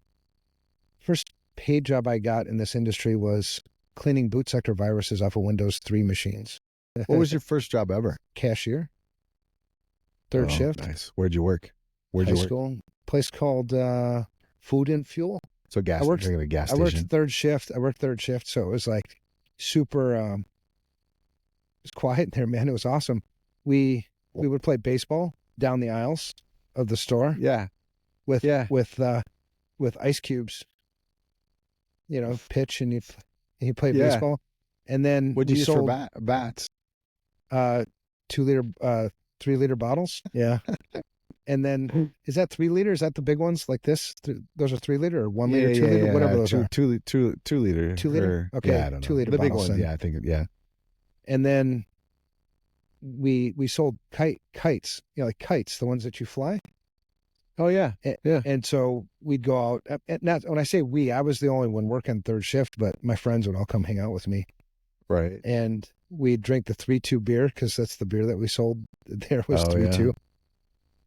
in this industry was cleaning boot sector viruses off of Windows 3 machines. What was your first job ever? Cashier. Third shift. Nice. Where'd you work? High school. Place called Food and Fuel. So gas station. I worked third shift. So it was like super, it was quiet in there, man. It was awesome. We would play baseball down the aisles of the store. Yeah. With ice cubes. You know, pitch and you play baseball. And then what'd you use for bats? 3 liter bottles. Yeah. And then is that 3 liters? Is that the big ones like this? Those are 3 liter or 1 liter, 2 liter, whatever those are. 2 liter. 2 liter. Okay. Yeah, I don't know. 2 liter. The big ones. Yeah, I think. Yeah. And then we sold kites. You know, like kites, the ones that you fly. Oh yeah. And so we'd go out. And not when I say we, I was the only one working third shift, but my friends would all come hang out with me. Right. And we'd drink the 3-2 beer because that's the beer that we sold. There was 3-2. Yeah.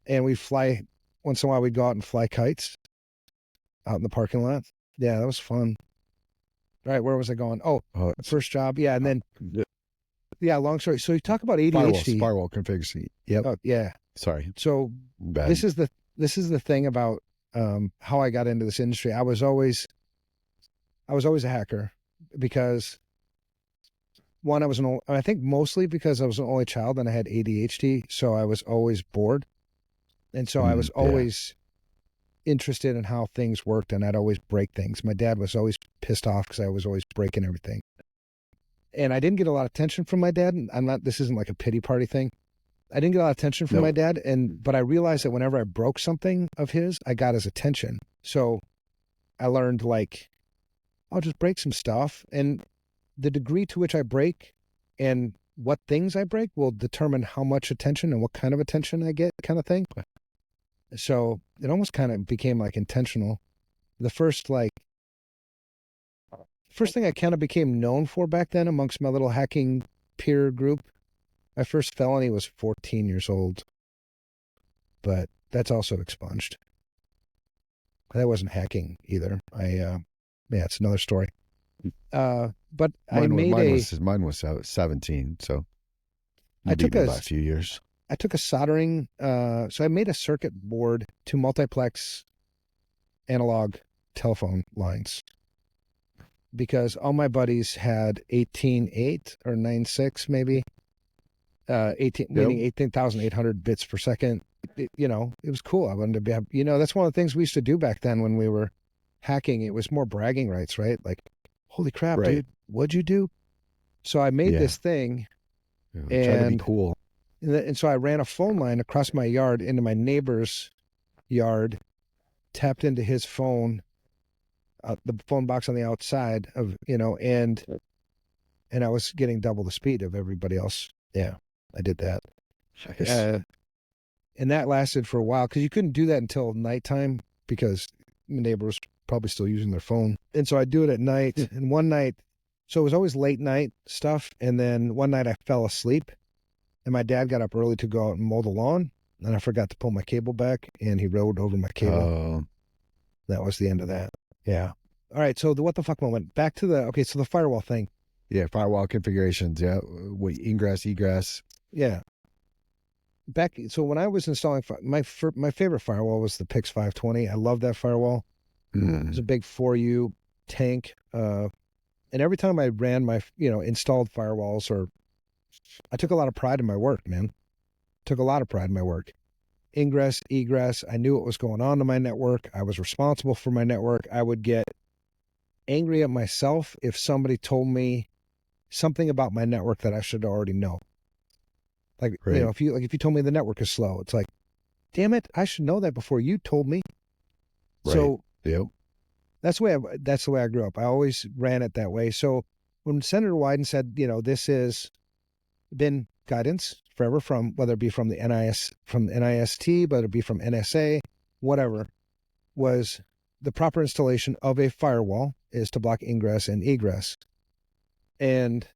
And we'd fly, once in a while we'd go out and fly kites out in the parking lot. Yeah, that was fun. All right, where was I going? Oh, first job. Yeah, and then, long story. So you talk about ADHD. Firewall configuration. Yep. Oh, yeah. Sorry. So this is the thing about how I got into this industry. I was always a hacker because one, I think mostly because I was an only child and I had ADHD, so I was always bored. And so I was always interested in how things worked, and I'd always break things. My dad was always pissed off because I was always breaking everything. And I didn't get a lot of attention from my dad. This isn't like a pity party thing. I didn't get a lot of attention from my dad, but I realized that whenever I broke something of his, I got his attention. So I learned, like, I'll just break some stuff, and the degree to which I break and what things I break will determine how much attention and what kind of attention I get, kind of thing. So it almost kind of became like intentional. The first thing I kind of became known for back then amongst my little hacking peer group, my first felony was 14 years old, but that's also expunged. That wasn't hacking either. It's another story. But I made mine was 17, so I you beat took me a by a few years. I took a soldering. So I made a circuit board to multiplex analog telephone lines because all my buddies had 18.8 or 9.6 maybe. 18 meaning 18,800 bits per second. It was cool. I wanted to be, that's one of the things we used to do back then when we were hacking. It was more bragging rights, right? Like, holy crap, dude, what'd you do? So I made this thing, try to be cool. And so I ran a phone line across my yard into my neighbor's yard, tapped into his phone, the phone box on the outside of, and I was getting double the speed of everybody else. Yeah, I did that. And that lasted for a while because you couldn't do that until nighttime because the neighbor was probably still using their phone. And so I'd do it at night. And one night, so it was always late night stuff. And then one night I fell asleep and my dad got up early to go out and mow the lawn. And I forgot to pull my cable back and he rode over my cable. That was the end of that. Yeah. All right. So the what the fuck moment. Back to so the firewall thing. Yeah. Firewall configurations. Yeah. Ingress, egress. Yeah. So when I was installing my favorite firewall was the Pix 520. I love that firewall. It was a big 4U tank. And every time I ran my, installed firewalls I took a lot of pride in my work, man. Took a lot of pride in my work. Ingress, egress. I knew what was going on in my network. I was responsible for my network. I would get angry at myself if somebody told me something about my network that I should already know. Like, if you told me the network is slow, it's like, damn it, I should know that before you told me. Right. So that's the way I grew up. I always ran it that way. So when Senator Wyden said, this has been guidance forever from whether it be from the NIST, whether it be from NSA, whatever, was the proper installation of a firewall is to block ingress and egress. And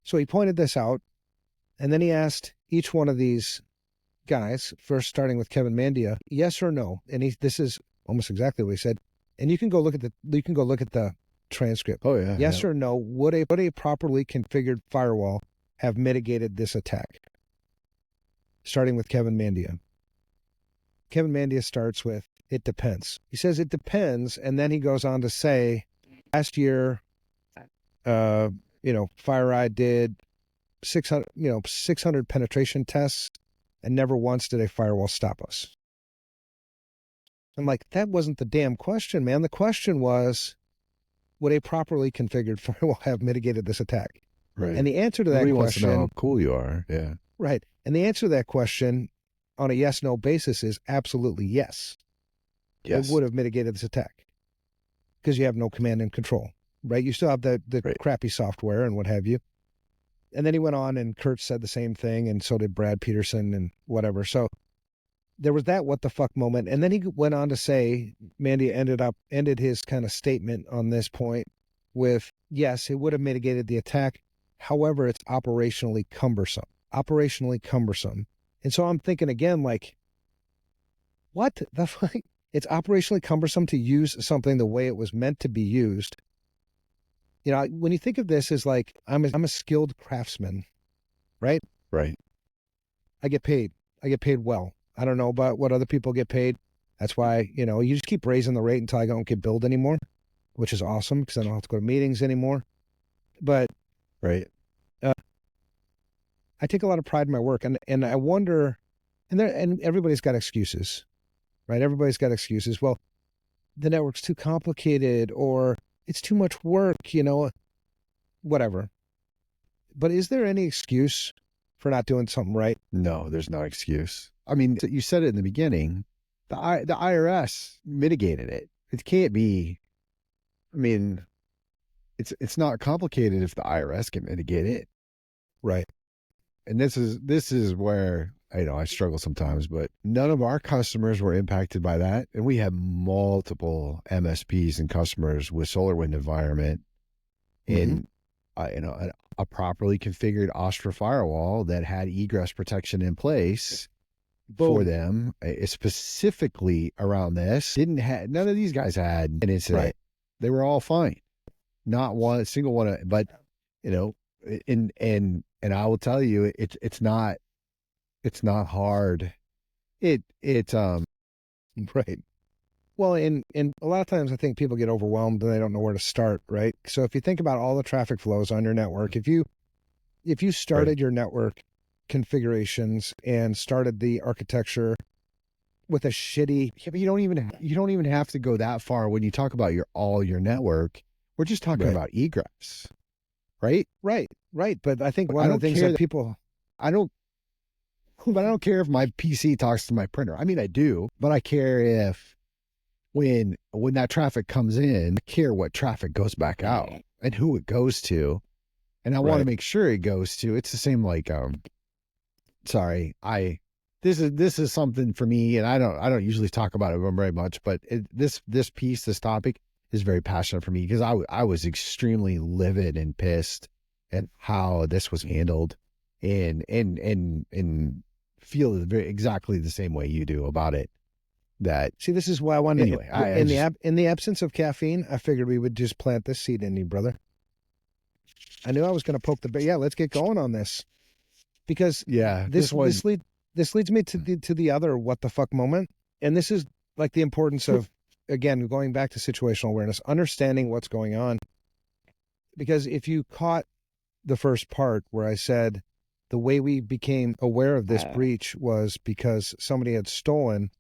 so he pointed this out. And then he asked each one of these guys, first starting with Kevin Mandia, yes or no. And this is almost exactly what he said. And you can go look at the transcript. Oh yeah. Yes or no, would a properly configured firewall have mitigated this attack? Starting with Kevin Mandia. Kevin Mandia starts with, it depends. He says it depends, and then he goes on to say, last year, FireEye did 600 penetration tests, and never once did a firewall stop us. I'm like, that wasn't the damn question, man. The question was, would a properly configured firewall have mitigated this attack? Right. And the answer to that question, wants to know how cool you are. Yeah. Right. And the answer to that question on a yes/no basis is absolutely yes. Yes. It would have mitigated this attack because you have no command and control, right? You still have the crappy software and what have you. And then he went on and Kurt said the same thing, and so did Brad Peterson and whatever. So there was that what the fuck moment. And then he went on to say, Mandy ended his kind of statement on this point with, yes, it would have mitigated the attack. However, it's operationally cumbersome. And so I'm thinking again, like, what the fuck? It's operationally cumbersome to use something the way it was meant to be used. When you think of this as like, I'm a skilled craftsman, right? Right. I get paid well. I don't know about what other people get paid. That's why, you just keep raising the rate until I don't get billed anymore, which is awesome because I don't have to go to meetings anymore. But right. I take a lot of pride in my work, and I wonder, and everybody's got excuses, right? Everybody's got excuses. Well, the network's too complicated, or it's too much work, whatever. But is there any excuse for not doing something right? No, there's no excuse. I mean, you said it in the beginning, the IRS mitigated it. It can't be, I mean, it's not complicated if the IRS can mitigate it. Right. And this is where, I struggle sometimes, but none of our customers were impacted by that. And we have multiple MSPs and customers with SolarWind environment in, a properly configured Ostra firewall that had egress protection in place for them, specifically around this. None of these guys had an incident. Right. They were all fine. not one single one. But you know, and I will tell you, it's not hard. It's Right. Well, and a lot of times I think people get overwhelmed and they don't know where to start, right? So if you think about all the traffic flows on your network, if you started right. your network configurations and started the architecture with a shitty, Yeah, but you don't even have to go that far when you talk about your network. We're just talking right, about egress, right? right, right. But I think one I of the don't things care that that people, I don't but I don't care if my PC talks to my printer. I mean, I do, but I care if when that traffic comes in, I care what traffic goes back out and who it goes to. And I want to right, make sure it goes to. It's the same like sorry, this is something for me, and I don't usually talk about it very much, but this topic is very passionate for me because I was extremely livid and pissed at how this was handled, and feel exactly the same way you do about it. That see, this is why I wanted anyway, to, in the absence of caffeine, I figured we would just plant this seed in you, brother. I knew I was going to poke the bear. Yeah, let's get going on this because yeah, this leads me to the other what the fuck moment, and this is like the importance of, again, going back to situational awareness, understanding what's going on. Because if you caught the first part where I said the way we became aware of this breach was because somebody had stolen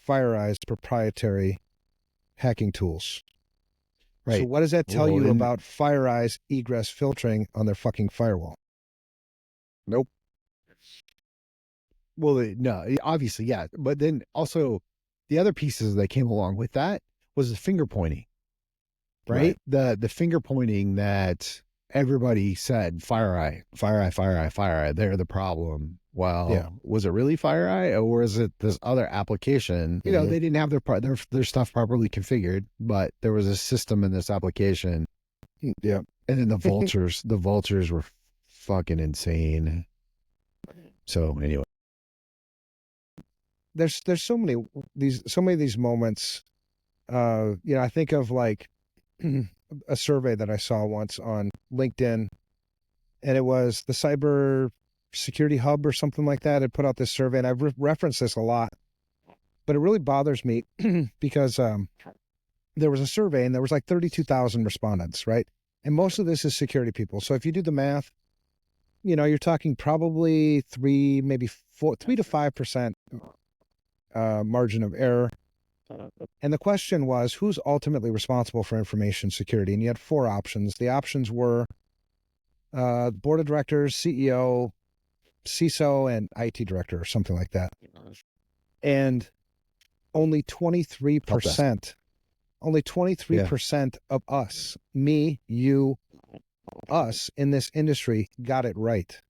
FireEye's proprietary hacking tools. right. So what does that tell Well, you about FireEye's egress filtering on their fucking firewall? nope. Well, no, obviously, yeah. But then also the other pieces that came along with that was the finger pointing, right? The finger pointing that everybody said, FireEye, FireEye, FireEye, FireEye, they're the problem. Well, Yeah. was it really FireEye or was it this other application? You know, they didn't have their stuff properly configured, but there was a system in this application. Yeah. And then the vultures were fucking insane. So anyway. There's so many of these moments. I think of like a survey that I saw once on LinkedIn, and it was the Cyber Security Hub or something like that. It put out this survey, and I've referenced this a lot, but it really bothers me because there was a survey and there was like 32,000 respondents, right? And most of this is security people. So if you do the math, you're talking probably 3 to 5% margin of error. And the question was, who's ultimately responsible for information security? And you had 4 options. The options were board of directors, CEO, CISO, and IT director or something like that. And only 23%, of us, me, you, us in this industry got it right.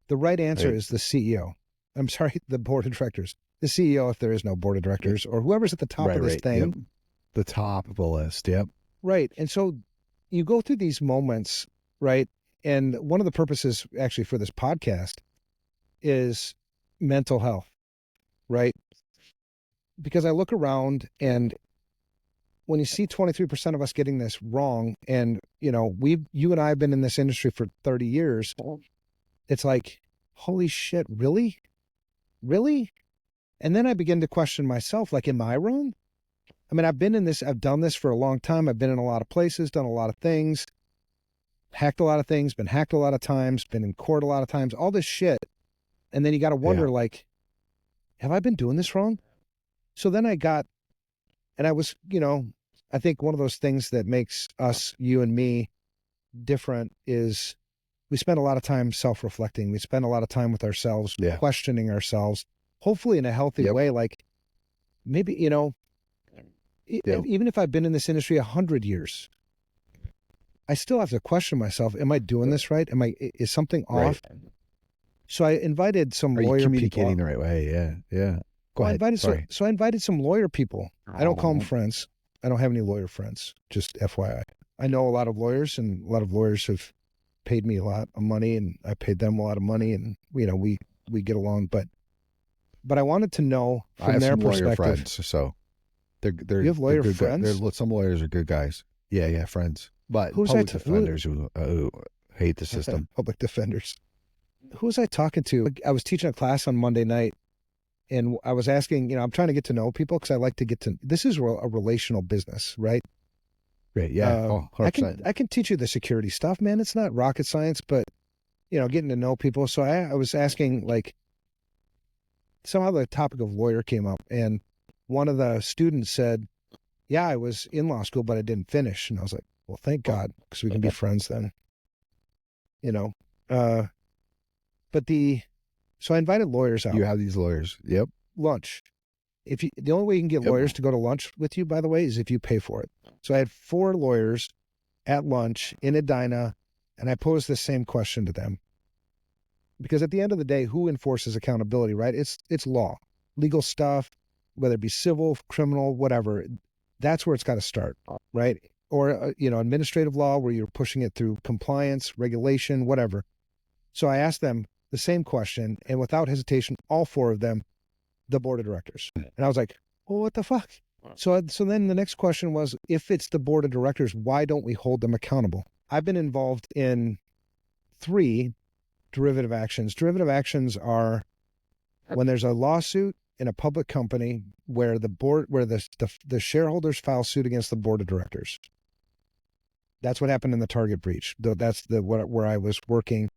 The right answer is the CEO. I'm sorry, the board of directors. The CEO, if there is no board of directors, or whoever's at the top of this thing. Yep. The top of the list, yep. Right. And so you go through these moments, right? And one of the purposes actually for this podcast is mental health, right? Because I look around and when you see 23% of us getting this wrong, and you and I have been in this industry for 30 years, it's like, holy shit, really? And then I begin to question myself, like, am I wrong? I mean, I've done this for a long time. I've been in a lot of places, done a lot of things, hacked a lot of things, been hacked a lot of times, been in court a lot of times, all this shit. And then you got to wonder, like, have I been doing this wrong? So then I was, I think one of those things that makes us, you and me, different is we spend a lot of time self-reflecting. We spend a lot of time with ourselves, questioning ourselves, hopefully in a healthy way. Like maybe, even if I've been in this industry 100 years, I still have to question myself. Am I doing this right? Is something off? So I invited some lawyer people. Are you communicating the right way? Yeah. Go ahead. Sorry. So I invited some lawyer people. I don't call them friends. I don't have any lawyer friends, just FYI. I know a lot of lawyers, and a lot of lawyers have paid me a lot of money, and I paid them a lot of money, and we get along. But I wanted to know from their perspective. Lawyer friends, so they're you have lawyer good friends. Some lawyers are good guys. Yeah, friends. But Who's public defenders who hate the system. Public defenders. Who was I talking to? I was teaching a class on Monday night, and I was asking, I'm trying to get to know people because I like to this is a relational business, right? Great. Yeah. 100%. I can teach you the security stuff, man. It's not rocket science, but, getting to know people. So I was asking, like, somehow the topic of lawyer came up, and one of the students said, yeah, I was in law school, but I didn't finish. And I was like, well, thank God, because we can be friends then. So I invited lawyers out. You have these lawyers. Yep. Lunch. The only way you can get lawyers to go to lunch with you, by the way, is if you pay for it. So I had 4 lawyers at lunch in Edina, and I posed the same question to them. Because at the end of the day, who enforces accountability, right? It's law, legal stuff, whether it be civil, criminal, whatever. That's where it's got to start, right? Or, administrative law where you're pushing it through compliance, regulation, whatever. So I asked them the same question, and without hesitation, all 4 of them, the board of directors. And I was like, well, what the fuck? So then the next question was, if it's the board of directors, why don't we hold them accountable? I've been involved in 3 derivative actions. Derivative actions are when there's a lawsuit in a public company where the shareholders file suit against the board of directors. That's what happened in the Target breach. That's where I was working.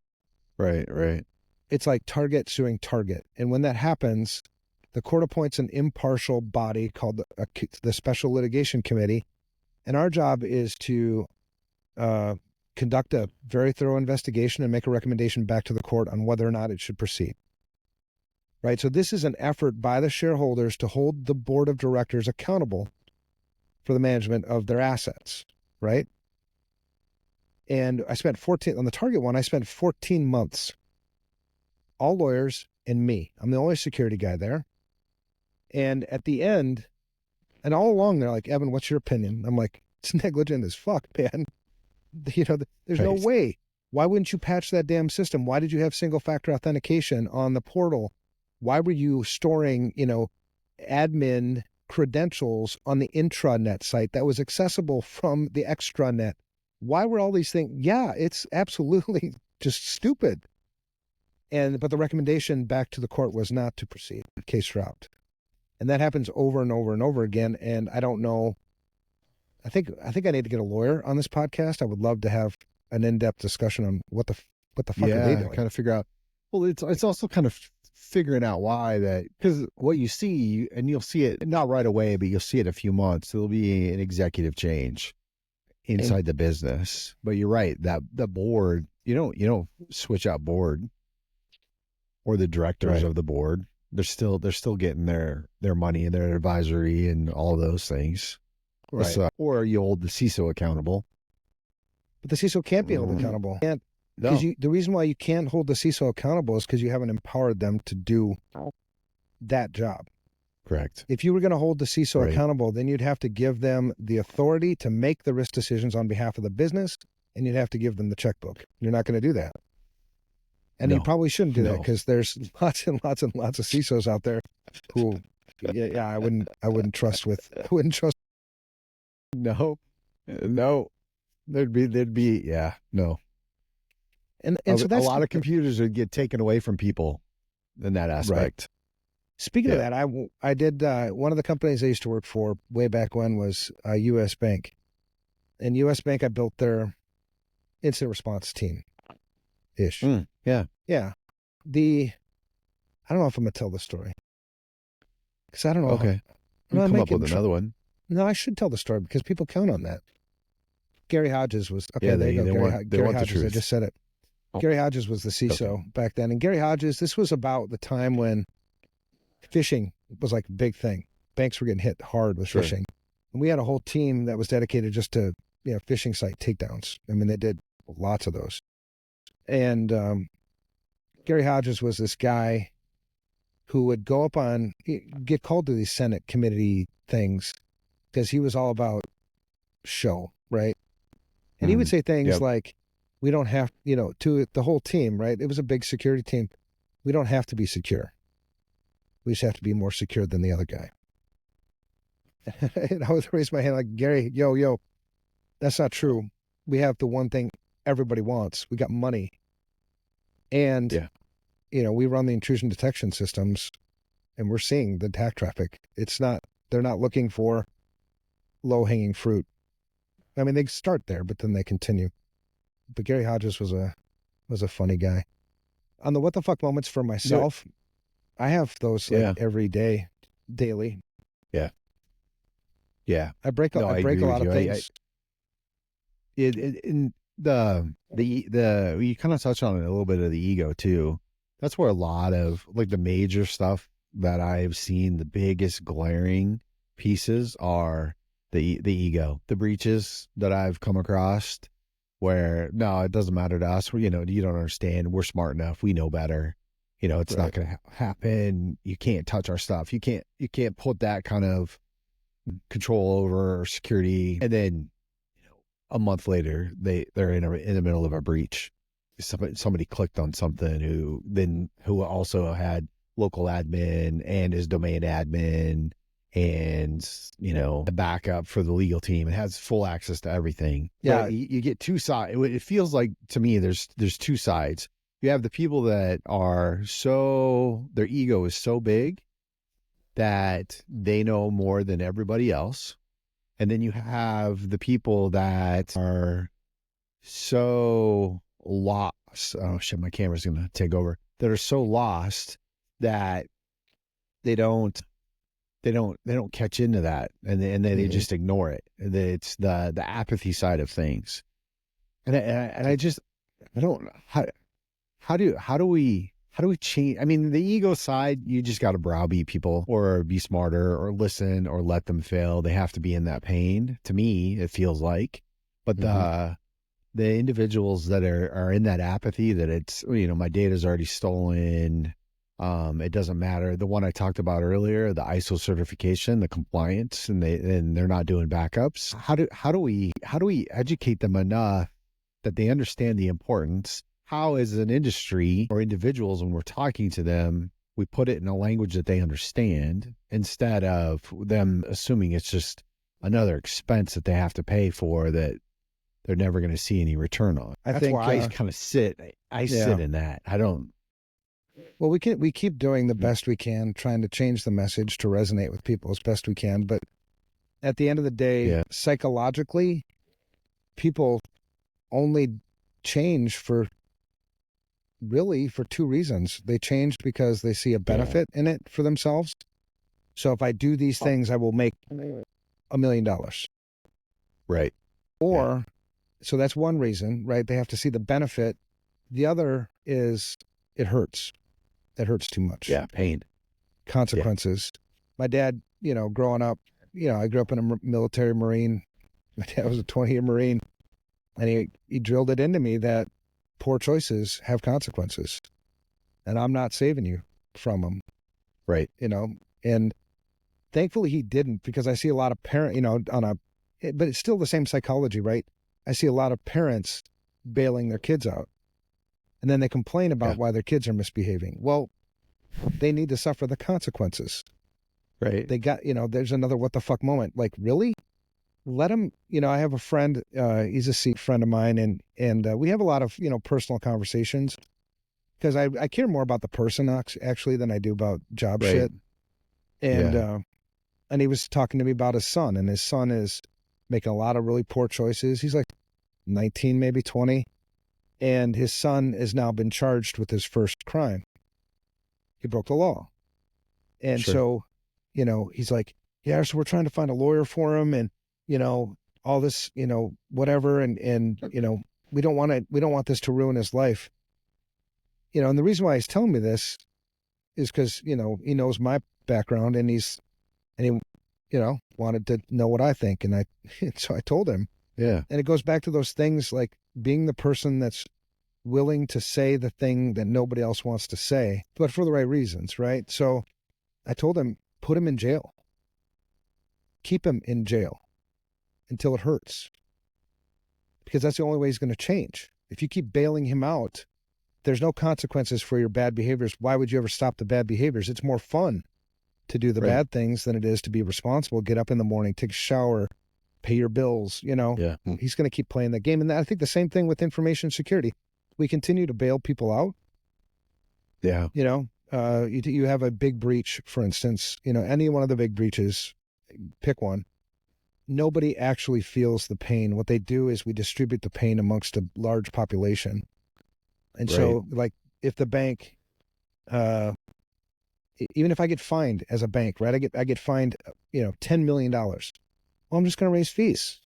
Right. It's like Target suing Target. And when that happens, the court appoints an impartial body called the Special Litigation Committee. And our job is to conduct a very thorough investigation and make a recommendation back to the court on whether or not it should proceed. Right? So this is an effort by the shareholders to hold the board of directors accountable for the management of their assets. Right? And I spent on the Target one, I spent 14 months, all lawyers and me. I'm the only security guy there. And at the end, and all along, they're like, Evan, what's your opinion? I'm like, it's negligent as fuck, man. There's no way. Why wouldn't you patch that damn system? Why did you have single factor authentication on the portal? Why were you storing, admin credentials on the intranet site that was accessible from the extranet? Why were all these things? Yeah, it's absolutely just stupid. But the recommendation back to the court was not to proceed. Case dropped. And that happens over and over and over again. And I don't know. I think I need to get a lawyer on this podcast. I would love to have an in-depth discussion on what the fuck are they doing? Kind of figure out. Well, it's also kind of figuring out why that, because what you see, and you'll see it not right away, but you'll see it in a few months. There'll be an executive change inside the business. But you're right, that the board, you don't switch out board or the directors of the board. They're still getting their money and their advisory and all those things. Right. Or you hold the CISO accountable. But the CISO can't be held accountable. The reason why you can't hold the CISO accountable is because you haven't empowered them to do that job. Correct. If you were going to hold the CISO accountable, then you'd have to give them the authority to make the risk decisions on behalf of the business, and you'd have to give them the checkbook. You're not going to do that. And you probably shouldn't do that, because there's lots and lots and lots of CISOs out there who, I wouldn't trust. No, there'd be, no. And so that's a lot of computers would get taken away from people in that aspect. Right. Speaking of that, I did, one of the companies I used to work for way back when was U.S. Bank. And U.S. Bank, I built their incident response team-ish. Yeah. Yeah. I don't know if I'm going to tell the story. Because I don't know. Okay. We'll come up with another one. No, I should tell the story because people count on that. Gary Hodges was, Gary want Hodges, the truth. I just said it. Gary Hodges was the CISO back then. And Gary Hodges, this was about the time when phishing was like a big thing. Banks were getting hit hard with phishing. And we had a whole team that was dedicated just to, phishing site takedowns. I mean, they did lots of those. And Gary Hodges was this guy who would go up get called to these Senate committee things because he was all about show, right? And he would say things like, we don't have, to the whole team, right? It was a big security team. We don't have to be secure. We just have to be more secure than the other guy. And I would raise my hand like, Gary, yo, that's not true. we have the one thing everybody wants. We got money. And, we run the intrusion detection systems, and we're seeing the attack traffic. They're not looking for low-hanging fruit. I mean, they start there, but then they continue. But Gary Hodges was a funny guy. On the what the fuck moments for myself, I have those every day, daily. Yeah. Yeah. I break a lot of things. In the you kind of touch on it a little bit of the ego too. That's where a lot of like the major stuff that I've seen, the biggest glaring pieces are the ego, the breaches that I've come across where, no, it doesn't matter to us. You don't understand. We're smart enough. We know better. It's not going to happen. You can't touch our stuff. You can't put that kind of control over or security. And then a month later, they're in the middle of a breach. Somebody clicked on something who also had local admin and is domain admin and a backup for the legal team. It has full access to everything. Yeah, but you get two sides. It feels like to me there's two sides. You have the people that are their ego is so big that they know more than everybody else. And then you have the people that are so lost. Oh shit, my camera's going to take over. That are so lost that they don't catch into that, and they just ignore it. It's the apathy side of things. And I don't how do we change? I mean, the ego side, you just got to browbeat people or be smarter or listen or let them fail. They have to be in that pain. To me, it feels like, but the individuals that are in that apathy, that it's, my data's already stolen. It doesn't matter. The one I talked about earlier, the ISO certification, the compliance, and they're not doing backups. How do we educate them enough that they understand the importance? How, as an industry or individuals, when we're talking to them, we put it in a language that they understand instead of them assuming it's just another expense that they have to pay for that they're never going to see any return on. That's where I kind of sit. I sit in that. I don't. Well, we keep doing the best we can, trying to change the message to resonate with people as best we can. But at the end of the day, psychologically, people only change for two reasons. They change because they see a benefit in it for themselves. So if I do these things, I will make $1 million. Right. Or, so that's one reason, right? They have to see the benefit. The other is it hurts. It hurts too much. Yeah, pain. Consequences. My dad, growing up, I grew up in a military Marine. My dad was a 20-year Marine. And he drilled it into me that poor choices have consequences. And I'm not saving you from them. Right. And thankfully he didn't, because I see a lot of parents, but it's still the same psychology, right? I see a lot of parents bailing their kids out. And then they complain about why their kids are misbehaving. Well, they need to suffer the consequences. Right. They got, there's another what the fuck moment. Like, really? Let them, I have a friend, he's a Sikh friend of mine, and we have a lot of, personal conversations, because I care more about the person actually than I do about job shit. And he was talking to me about his son, and his son is making a lot of really poor choices. He's like 19, maybe 20. And his son has now been charged with his first crime. He broke the law. And so, he's like, so we're trying to find a lawyer for him, and, all this, whatever. And, we don't want this to ruin his life. And the reason why he's telling me this is because, he knows my background, and he wanted to know what I think. And so I told him. Yeah. And it goes back to those things like being the person that's willing to say the thing that nobody else wants to say, but for the right reasons, right? So I told him, put him in jail. Keep him in jail until it hurts. Because that's the only way he's going to change. If you keep bailing him out, there's no consequences for your bad behaviors. Why would you ever stop the bad behaviors? It's more fun to do the bad things than it is to be responsible, get up in the morning, take a shower, pay your bills, you know. Yeah. He's going to keep playing that game. And I think the same thing with information security. We continue to bail people out. Yeah. You know, you have a big breach, for instance, you know, any one of the big breaches, pick one. Nobody actually feels the pain. What they do is we distribute the pain amongst a large population. And so, like, if the bank, even if I get fined as a bank, right? I get fined, you know, $10 million. Well, I'm just going to raise fees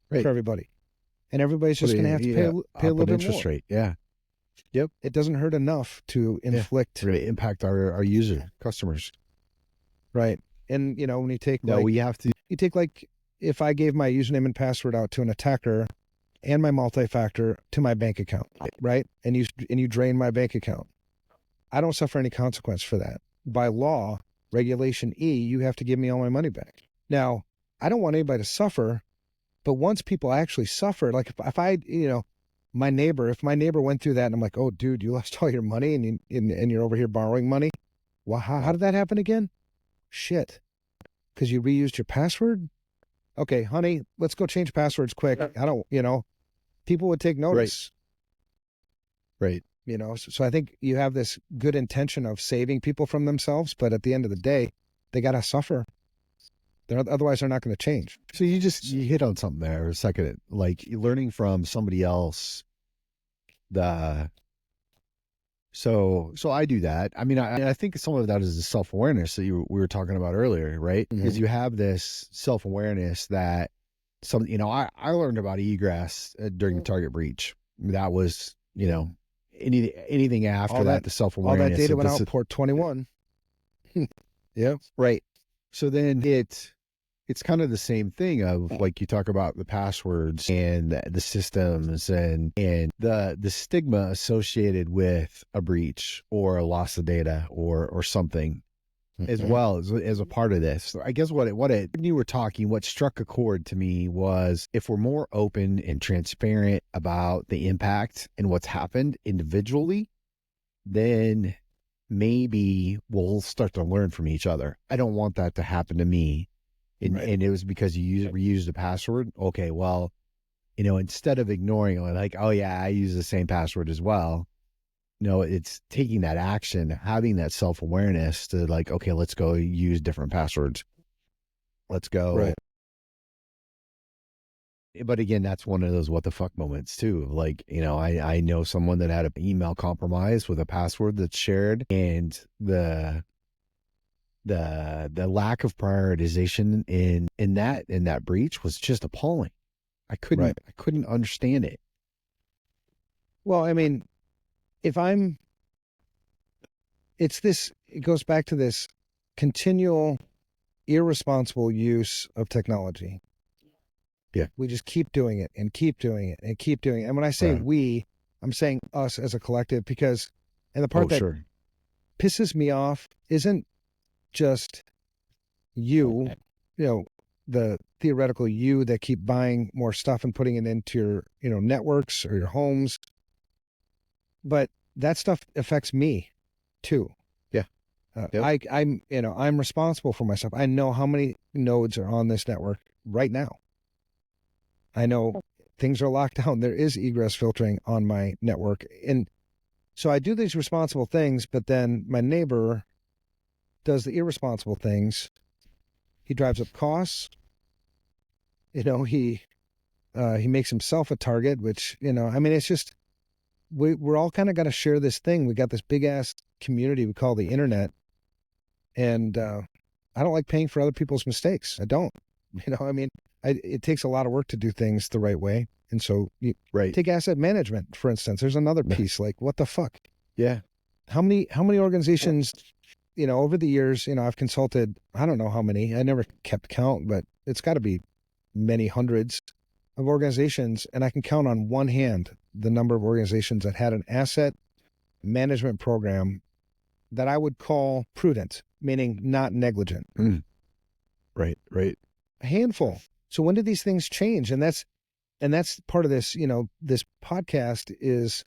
for everybody. And everybody's just going to have to pay a little bit interest more. rate. Yeah. Yep. It doesn't hurt enough to inflict. Really impact our user customers. Right. And, you know, when you take you take like, if I gave my username and password out to an attacker and my multi-factor to my bank account, right? And you drain my bank account, I don't suffer any consequence for that. By law, Regulation E, you have to give me all my money back. Now, I don't want anybody to suffer, but once people actually suffer, like if I, you know, if my neighbor went through that and I'm like, oh, dude, you lost all your money and you're over here borrowing money. Well, how did that happen again? Shit. Because you reused your password? Okay, honey, let's go change passwords quick. I don't, you know, people would take notice. Right. You know, so I think you have this good intention of saving people from themselves, but at the end of the day, they got to suffer. Otherwise, they're not going to change. So you hit on something there a second, like learning from somebody else. So I do that. I mean, I think some of that is the self-awareness that we were talking about earlier, right? Because you have this self-awareness that you know, I learned about egress during the target breach. That was, you know, anything after that, the self-awareness. All that data went out port 21. Yeah. Right. So then it's kind of the same thing of like you talk about the passwords and the systems and the stigma associated with a breach or a loss of data or something as well as a part of this. So I guess when you were talking, what struck a chord to me was if we're more open and transparent about the impact and what's happened individually, then maybe we'll start to learn from each other. I don't want that to happen to me. And it was because you reused the password. Okay, well, you know, instead of ignoring it, like, oh yeah, I use the same password as well. No, it's taking that action, having that self-awareness to like, okay, let's go use different passwords. Let's go. Right. But again, that's one of those what the fuck moments too. Like, you know, I know someone that had an email compromise with a password that's shared, and the lack of prioritization in that breach was just appalling. I couldn't understand it. Well, I mean, it goes back to this continual irresponsible use of technology. Yeah. We just keep doing it and keep doing it and keep doing it. And when I say we, I'm saying us as a collective, because, and the part that pisses me off isn't just you know, the theoretical you that keep buying more stuff and putting it into your, you know, networks or your homes, but that stuff affects me too. Yeah. I'm responsible for myself. I know how many nodes are on this network right now. I know things are locked down. There is egress filtering on my network. And so I do these responsible things, but then my neighbor does the irresponsible things. He drives up costs. You know, he makes himself a target, which, you know, I mean, it's just, we're all kind of got to share this thing. We got this big ass community we call the internet. And I don't like paying for other people's mistakes. I don't, you know, I mean, it takes a lot of work to do things the right way. And so you take asset management, for instance. There's another piece, like, what the fuck? Yeah. How many organizations, you know, over the years, you know, I've consulted, I don't know how many, I never kept count, but it's got to be many hundreds of organizations. And I can count on one hand the number of organizations that had an asset management program that I would call prudent, meaning not negligent. Right. A handful. So when did these things change? And that's part of this, you know, this podcast is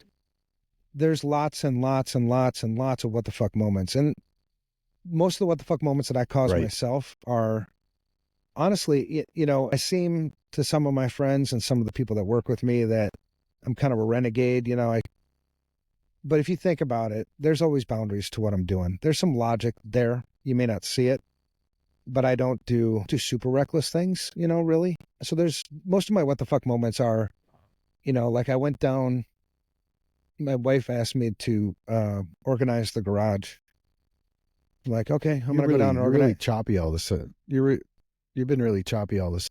there's lots and lots and lots and lots of what the fuck moments. And most of the what the fuck moments that I cause myself are honestly, I seem to some of my friends and some of the people that work with me that I'm kind of a renegade, but if you think about it, there's always boundaries to what I'm doing. There's some logic there. You may not see it, but I don't do super reckless things, really. So there's most of my what the fuck moments are, like I went down, my wife asked me to organize the garage. I'm like, okay, I'm going to go down and You're organize. really choppy all of a sudden. You've been really choppy all this.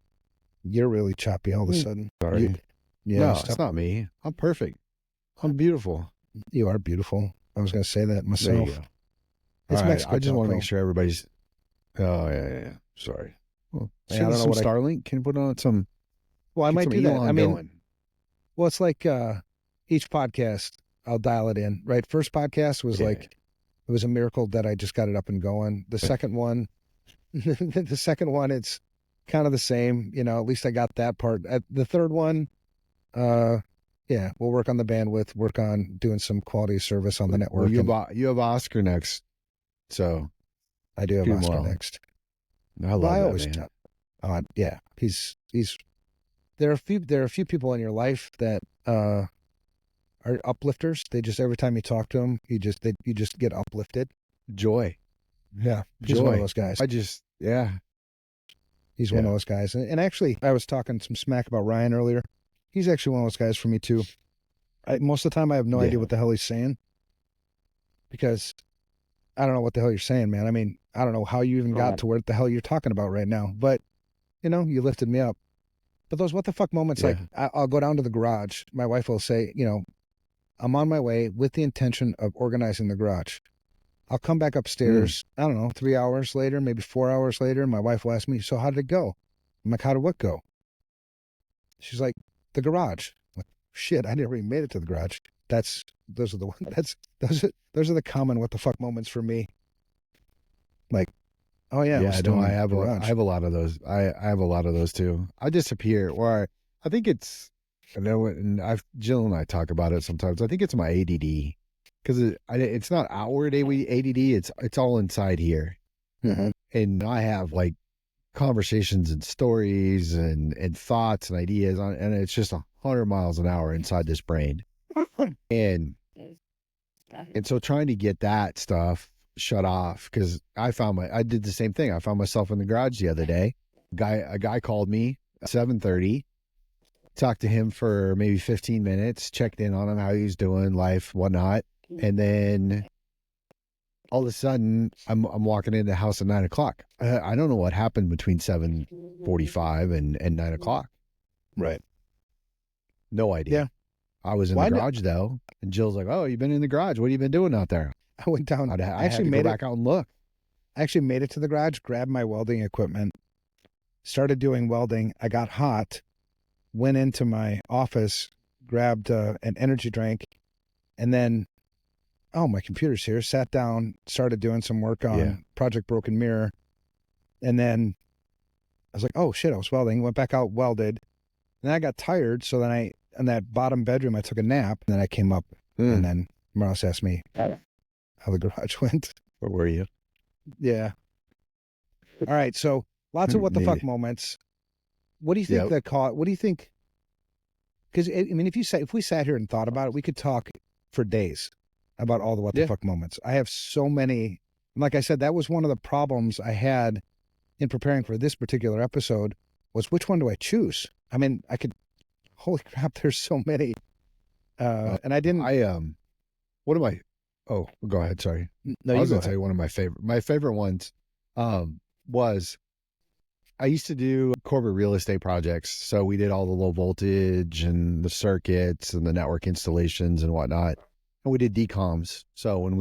You're really choppy all of a sudden. Sorry. Yeah. No, it's not me. I'm perfect. I'm beautiful. You are beautiful. I was going to say that myself. There you go. It's all right, Mexico. I just want to make sure everybody's. Oh yeah. Sorry. Well, I don't know some what Starlink. Can you put on some? Well, I might do that. Elon I mean, going. well, it's like each podcast, I'll dial it in. Right, first podcast was like it was a miracle that I just got it up and going. The second one, it's kind of the same. At least I got that part. The third one, yeah, we'll work on the bandwidth, work on doing some quality service on the network. Well, you have Oscar next, so I do have Oscar next. I love that man. Yeah, he's. There are a few people in your life that are uplifters. They just every time you talk to them, you just get uplifted. Joy. Yeah, he's one of those guys. He's one of those guys. And actually, I was talking some smack about Ryan earlier. He's actually one of those guys for me too. Most of the time, I have no idea what the hell he's saying because I don't know what the hell you're saying, man. I mean, I don't know how you even got to what the hell you're talking about right now, but you lifted me up. But those what the fuck moments, like I'll go down to the garage. My wife will say, I'm on my way with the intention of organizing the garage. I'll come back upstairs, I don't know, 3 hours later, maybe 4 hours later. And my wife will ask me, so how did it go? I'm like, how did what go? She's like, the garage. I'm like, shit, I never even made it to the garage. Those are the common what the fuck moments for me. Like, oh yeah, I have a lot of those. I have a lot of those too. I disappear, or I think it's, and Jill and I talk about it sometimes. I think it's my ADD because it's not outward ADD. It's all inside here, and I have like conversations and stories and thoughts and ideas and it's just 100 miles an hour inside this brain, and so trying to get that stuff shut off because I did the same thing. I found myself in the garage the other day. A guy called me at 7:30, talked to him for maybe 15 minutes, checked in on him, how he was doing, life, whatnot. And then all of a sudden I'm walking into the house at 9 o'clock. I don't know what happened between 7:45 and 9 o'clock. Right. No idea. Yeah. I was in the garage though. And Jill's like, oh, you've been in the garage. What have you been doing out there? I went down. I actually made it back out and look. I actually made it to the garage, grabbed my welding equipment, started doing welding. I got hot, went into my office, grabbed an energy drink, and then, my computer's here. Sat down, started doing some work on Project Broken Mirror, and then I was like, oh shit, I was welding. Went back out, welded, and then I got tired. So then in that bottom bedroom, I took a nap, and then I came up, and then Morales asked me how the garage went. Where were you? Yeah. All right. So lots of what the fuck moments. What do you think what do you think? Because I mean, if we sat here and thought about it, we could talk for days about all the what the fuck moments. I have so many. Like I said, that was one of the problems I had in preparing for this particular episode was which one do I choose? I mean, holy crap, there's so many. And I didn't. What am I? Oh, go ahead. Sorry. No, I was going to tell you one of my favorite ones was I used to do corporate real estate projects. So we did all the low voltage and the circuits and the network installations and whatnot. And we did decoms. So when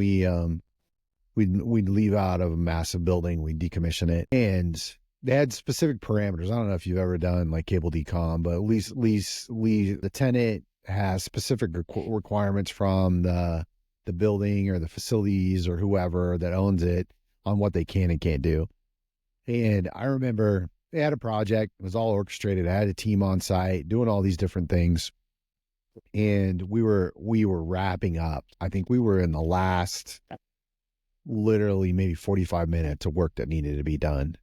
we'd leave out of a massive building, we'd decommission it. And they had specific parameters. I don't know if you've ever done like cable decom, but at least the tenant has specific requirements from the building or the facilities or whoever that owns it on what they can and can't do. And I remember they had a project, it was all orchestrated. I had a team on site doing all these different things. And we were wrapping up. I think we were in the last literally maybe 45 minutes of work that needed to be done.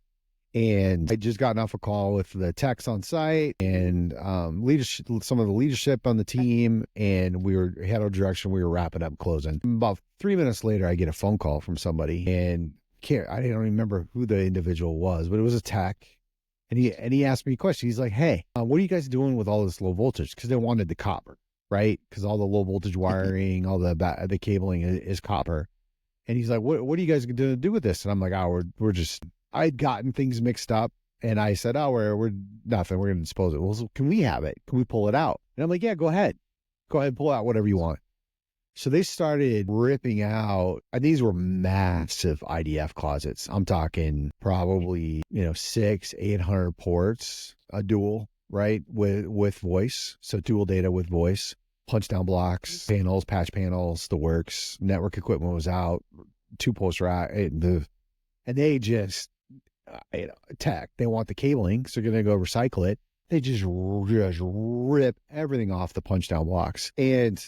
And I just gotten off a call with the techs on site and leadership, some of the leadership on the team, and we had our direction. We were wrapping up closing. About 3 minutes later, I get a phone call from somebody, and I don't remember who the individual was, but it was a tech. And he asked me a question. He's like, "Hey, what are you guys doing with all this low voltage?" Because they wanted the copper, right? Because all the low voltage wiring, all the cabling is copper. And he's like, "What are you guys going to do with this?" And I'm like, "Oh, we're just." I'd gotten things mixed up, and I said, "Oh, we're nothing. We're going to dispose of it." Well, so can we have it? Can we pull it out? And I'm like, "Yeah, go ahead, pull out whatever you want." So they started ripping out, and these were massive IDF closets. I'm talking probably 600-800 ports, a dual, right, with voice, so dual data with voice, punch down blocks, panels, patch panels, the works. Network equipment was out, 2 post rack, and they just. Tech, they want the cabling, so they're going to go recycle it. They just rip everything off the punch down blocks. And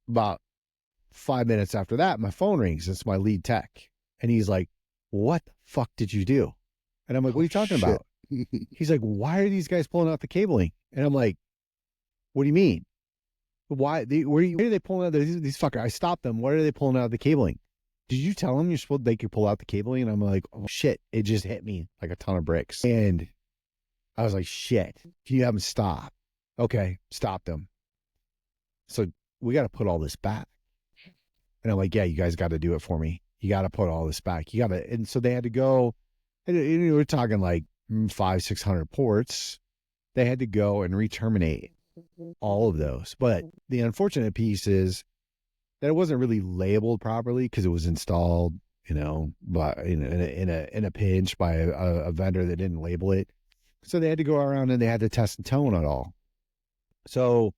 about 5 minutes after that, my phone rings. It's my lead tech. And he's like, "What the fuck did you do?" And I'm like, "What are you talking about?" He's like, "Why are these guys pulling out the cabling?" And I'm like, "What do you mean? Why are they pulling out these fuckers? I stopped them. Why are they pulling out the cabling? Did you tell them they could pull out the cabling?" And I'm like, "Oh shit." It just hit me like a ton of bricks. And I was like, "Shit, can you have them stop?" Okay, stopped them. So we got to put all this back. And I'm like, "Yeah, you guys got to do it for me. You got to put all this back. You got to." And so they had to go, and we're talking like 500-600 ports. They had to go and re-terminate all of those. But the unfortunate piece is that it wasn't really labeled properly because it was installed, but in a pinch by a vendor that didn't label it. So they had to go around and they had to test and tone it all. So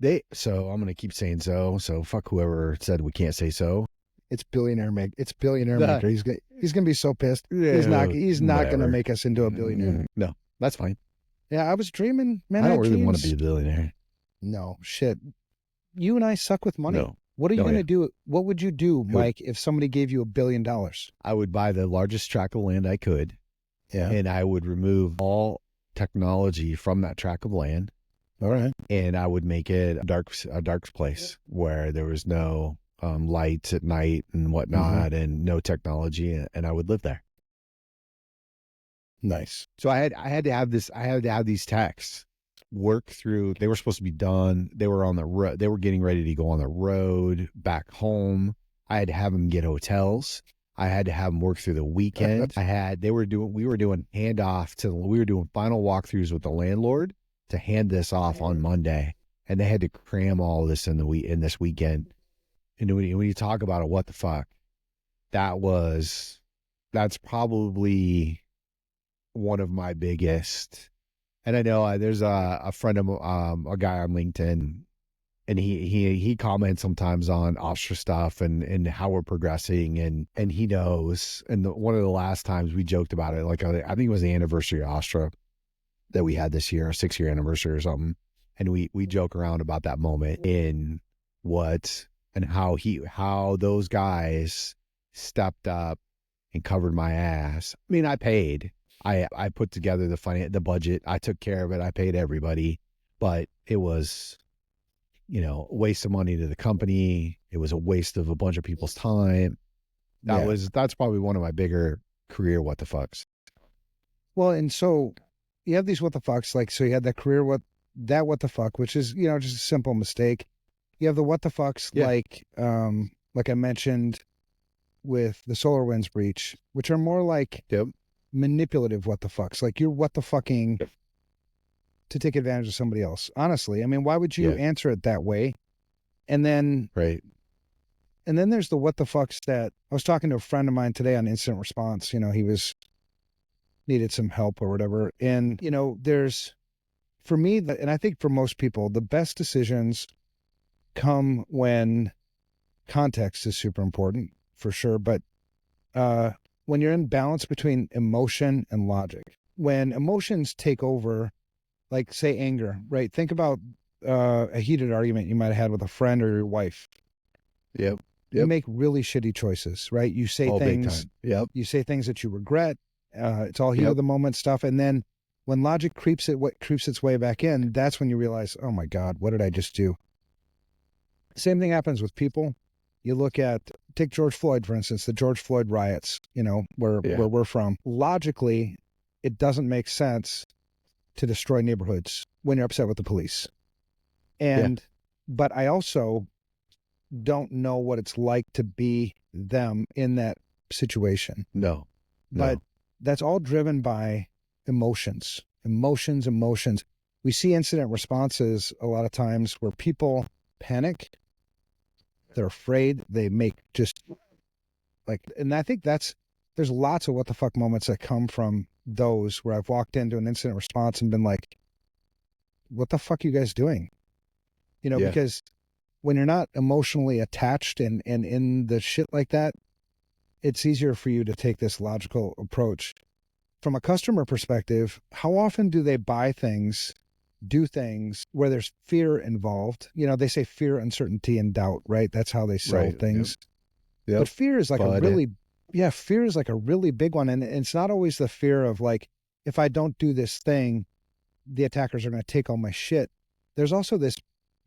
I'm going to keep saying so. So fuck whoever said we can't say so. It's billionaire maker. He's going to be so pissed. He's not going to make us into a billionaire. No, that's fine. Yeah, I was dreaming, man. I don't really want to be a billionaire. No, shit. You and I suck with money. No. What are you going to do? What would you do, Mike, if somebody gave you $1 billion? I would buy the largest tract of land I could. Yeah. And I would remove all technology from that tract of land. All right. And I would make it a dark place where there was no lights at night and whatnot, and no technology, and I would live there. Nice. So I had to have these techs work through. They were supposed to be done. They were on the road. They were getting ready to go on the road back home. I had to have them get hotels. I had to have them work through the weekend. We were doing final walkthroughs with the landlord to hand this off on Monday, and they had to cram all this in this weekend. And when you talk about it, what the fuck, that's probably one of my biggest. And I know there's a friend of a guy on LinkedIn, and he comments sometimes on Ostra stuff and how we're progressing, and he knows. And one of the last times we joked about it, like I think it was the anniversary of Ostra that we had this year, a 6-year anniversary or something, and we joke around about that moment and how those guys stepped up and covered my ass. I mean, I paid. I put together the budget. I took care of it. I paid everybody, but it was, a waste of money to the company. It was a waste of a bunch of people's time. That's probably one of my bigger career what the fucks. Well, and so you have these what the fucks, like, so you had that career what the fuck, which is, just a simple mistake. You have the what the fucks, like I mentioned with the SolarWinds breach, which are more like manipulative what the fucks, like you're what the fucking to take advantage of somebody else. Honestly, I mean, why would you answer it that way? And then and then there's the what the fucks that I was talking to a friend of mine today on incident response. He needed some help or whatever, and there's, for me, and I think for most people, the best decisions come when context is super important, for sure, but when you're in balance between emotion and logic. When emotions take over, like say anger, right? Think about a heated argument you might have had with a friend or your wife. You make really shitty choices, right? You say things. Big time. You say things that you regret, It's all heat of the moment stuff. And then when logic creeps its way back in, that's when you realize, oh my God, what did I just do? Same thing happens with people. You look at, take George Floyd, for instance, the George Floyd riots, where we're from. Logically, it doesn't make sense to destroy neighborhoods when you're upset with the police. But I also don't know what it's like to be them in that situation. No. But that's all driven by emotions. We see incident responses a lot of times where people panic. They're afraid. They make just and I think there's lots of what the fuck moments that come from those where I've walked into an incident response and been like, what the fuck are you guys doing? Because when you're not emotionally attached and in the shit like that, it's easier for you to take this logical approach. From a customer perspective, how often do they buy things, do things where there's fear involved? They say fear, uncertainty, and doubt, right? That's how they sell things. Yep. But fear is like fear is like a really big one. And it's not always the fear of like, if I don't do this thing, the attackers are going to take all my shit. There's also this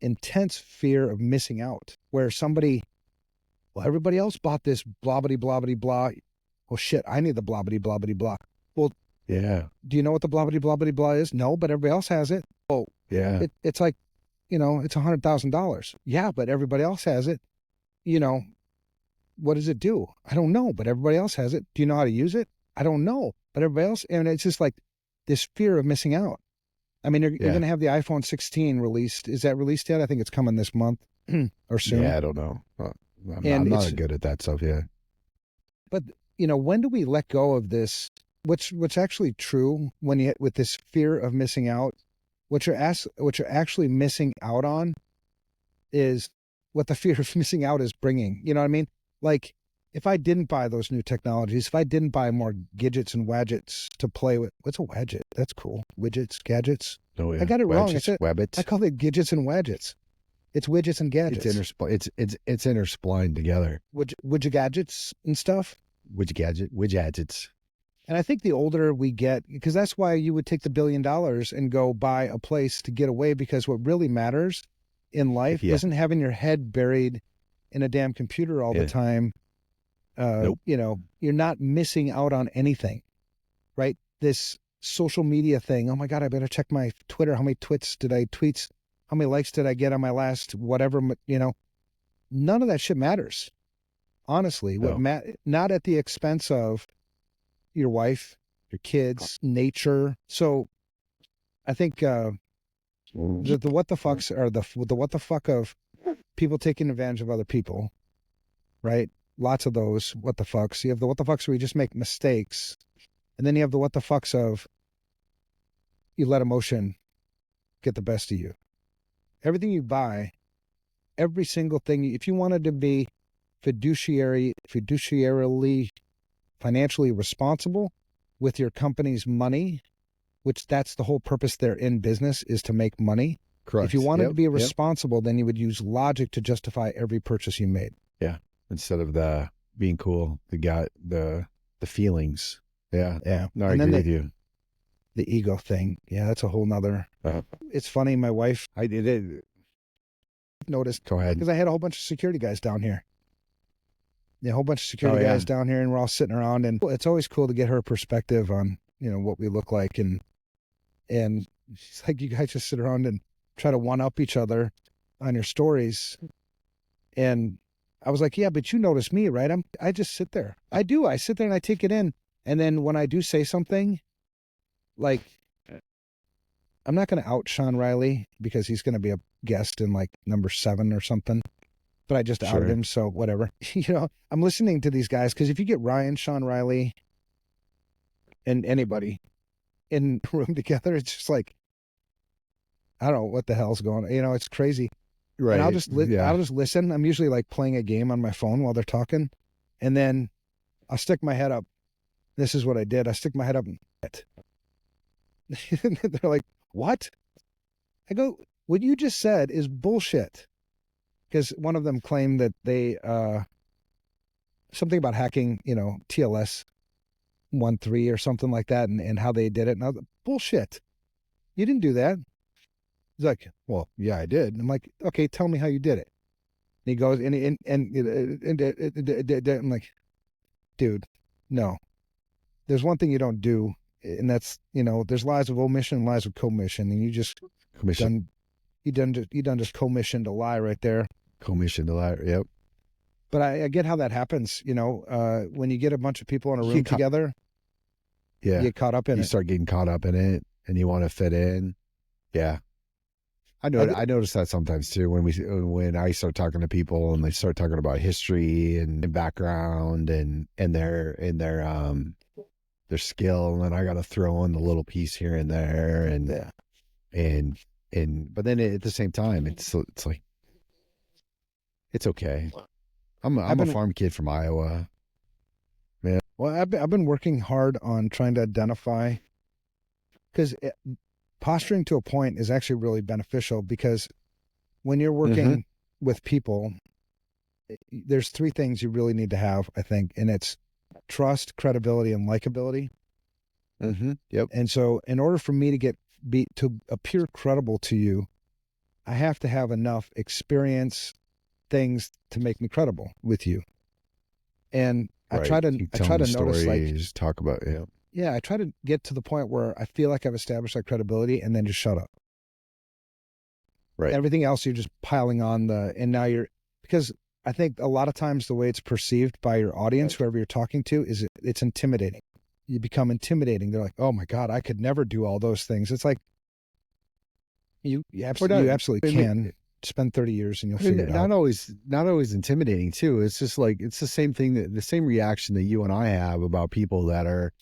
intense fear of missing out where everybody else bought this blah, blah, blah, blah, blah. Well, shit, I need the blah, blah, blah, blah, blah. Well, yeah. Do you know what the blah, blah, blah, blah, blah is? No, but everybody else has it. Oh, yeah. It's like, it's $100,000. Yeah, but everybody else has it. What does it do? I don't know, but everybody else has it. Do you know how to use it? I don't know, but everybody else. And it's just like this fear of missing out. I mean, you're going to have the iPhone 16 released. Is that released yet? I think it's coming this month or soon. Yeah, I don't know. I'm not good at that stuff yet. But, when do we let go of this? What's actually true with this fear of missing out, what you're actually missing out on is what the fear of missing out is bringing. You know what I mean? Like, if I didn't buy those new technologies, if I didn't buy more gadgets and wadgets to play with, what's a wadget? That's cool. Widgets, gadgets. Oh, yeah. I got it wrong. Wabbits. I call it gadgets and wadgets. It's widgets and gadgets. It's intersplined together. Widget gadgets and stuff. Widgets. And I think the older we get, because that's why you would take the $1 billion and go buy a place to get away, because what really matters in life isn't having your head buried in a damn computer all the time. Nope. You're not missing out on anything, right? This social media thing. Oh my God, I better check my Twitter. How many tweets? How many likes did I get on my last whatever? None of that shit matters. Honestly, not at the expense of your wife, your kids, nature. So I think the what the fucks are the what the fuck of people taking advantage of other people, right? Lots of those what the fucks. You have the what the fucks where you just make mistakes. And then you have the what the fucks of you let emotion get the best of you. Everything you buy, every single thing, if you wanted to be fiduciarily financially responsible with your company's money, which that's the whole purpose they're in business, is to make money. Correct. If you wanted to be responsible, then you would use logic to justify every purchase you made. Yeah. Instead of the being cool, the feelings. Yeah. Yeah. No, I agree with you. The ego thing. Yeah, that's a whole nother. It's funny. My wife, I did it. Noticed. Go ahead. Because I had a whole bunch of security guys down here. Yeah, a whole bunch of security guys down here, and we're all sitting around, and it's always cool to get her perspective on, what we look like. And she's like, you guys just sit around and try to one up each other on your stories. And I was like, yeah, but you notice me, right? I just sit there. I do. I sit there and I take it in. And then when I do say something, like, I'm not going to out Sean Riley because he's going to be a guest in like number 7 or something. But I just outed him, so whatever. I'm listening to these guys because if you get Ryan, Sean Riley, and anybody in a room together, it's just like, I don't know what the hell's going on. It's crazy. Right. And I'll just listen. I'm usually like playing a game on my phone while they're talking. And then I'll stick my head up. This is what I did. I stick my head up and they're like, what? I go, what you just said is bullshit. Because one of them claimed that they, something about hacking, TLS 1.3 or something like that, and how they did it. And I was like, bullshit. You didn't do that. He's like, well, yeah, I did. And I'm like, okay, tell me how you did it. And he goes, and I'm like, dude, no. There's one thing you don't do, and that's, there's lies of omission, lies of commission, and you just Commission. you done just commissioned a lie right there. Commissioned a lie. Yep. But I get how that happens. When you get a bunch of people in a room together, yeah, you get caught up in it. You start getting caught up in it, and you want to fit in. Yeah. I notice that sometimes too when I start talking to people and they start talking about history and background and their skill, and I got to throw in the little piece here and there, but then at the same time it's like it's okay. I'm a farm kid from Iowa, man. Well, I've been working hard on trying to identify, because posturing to a point is actually really beneficial, because when you're working with people, there's 3 things you really need to have, I think, and it's trust, credibility, and likability. Yep. And so in order for me to to appear credible to you, I have to have enough experience, things to make me credible with you. And right. I try to notice, like, talk about, yeah, I try to get to the point where I feel like I've established that credibility, and then just shut up. Right. Everything else you're just piling on and now because I think a lot of times the way it's perceived by your audience, whoever you're talking to, is it's intimidating. You become intimidating. They're like, oh my God, I could never do all those things. It's like, you absolutely can. Spend 30 years and you'll figure it out. Not always intimidating too. It's just like, it's the same thing, the same reaction that you and I have about people that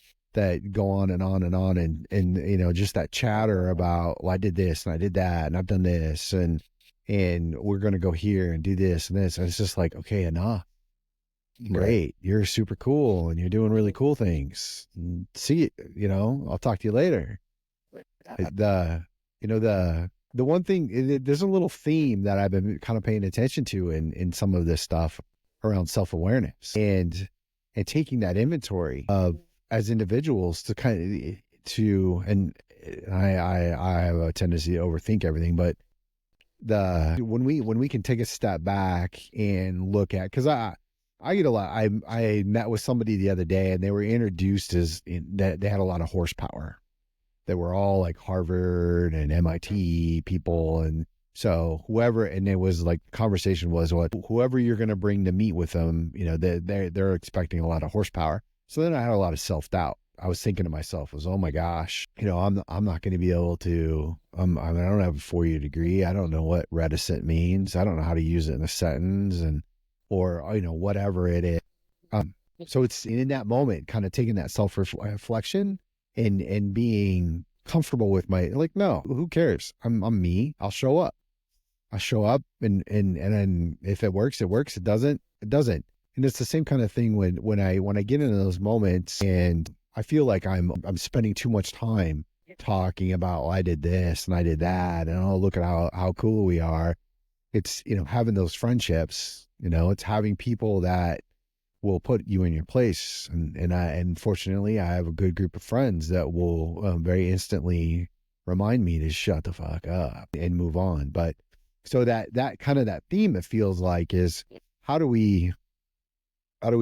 go on and on and on, and just that chatter about, well, I did this and I did that and I've done this and we're going to go here and do this and this. And it's just like, okay, enough. Great. You're super cool and you're doing really cool things. See, I'll talk to you later. The one thing, there's a little theme that I've been kind of paying attention to in some of this stuff around self-awareness and taking that inventory of, as individuals, to and I have a tendency to overthink everything, but when we can take a step back and look at, because I get a lot. I met with somebody the other day, and they were introduced as that they had a lot of horsepower. They were all like Harvard and MIT people, and so whoever, and it was like, conversation was, whoever you're going to bring to meet with them, they're expecting a lot of horsepower. So then I had a lot of self-doubt. I was thinking to myself, oh my gosh, I'm not going to be able to, I don't have a 4-year degree. I don't know what reticent means. I don't know how to use it in a sentence, or whatever it is. So it's in that moment, kind of taking that self-reflection and being comfortable with no, who cares? I'm me. I'll show up. And then if it works, it works. It doesn't. And it's the same kind of thing when I get into those moments and I feel like I'm spending too much time talking about, I did this and I did that, and oh, look at how cool we are. It's, having those friendships, it's having people that will put you in your place. And fortunately, I have a good group of friends that will very instantly remind me to shut the fuck up and move on. But so that kind of that theme, it feels like, is how do we as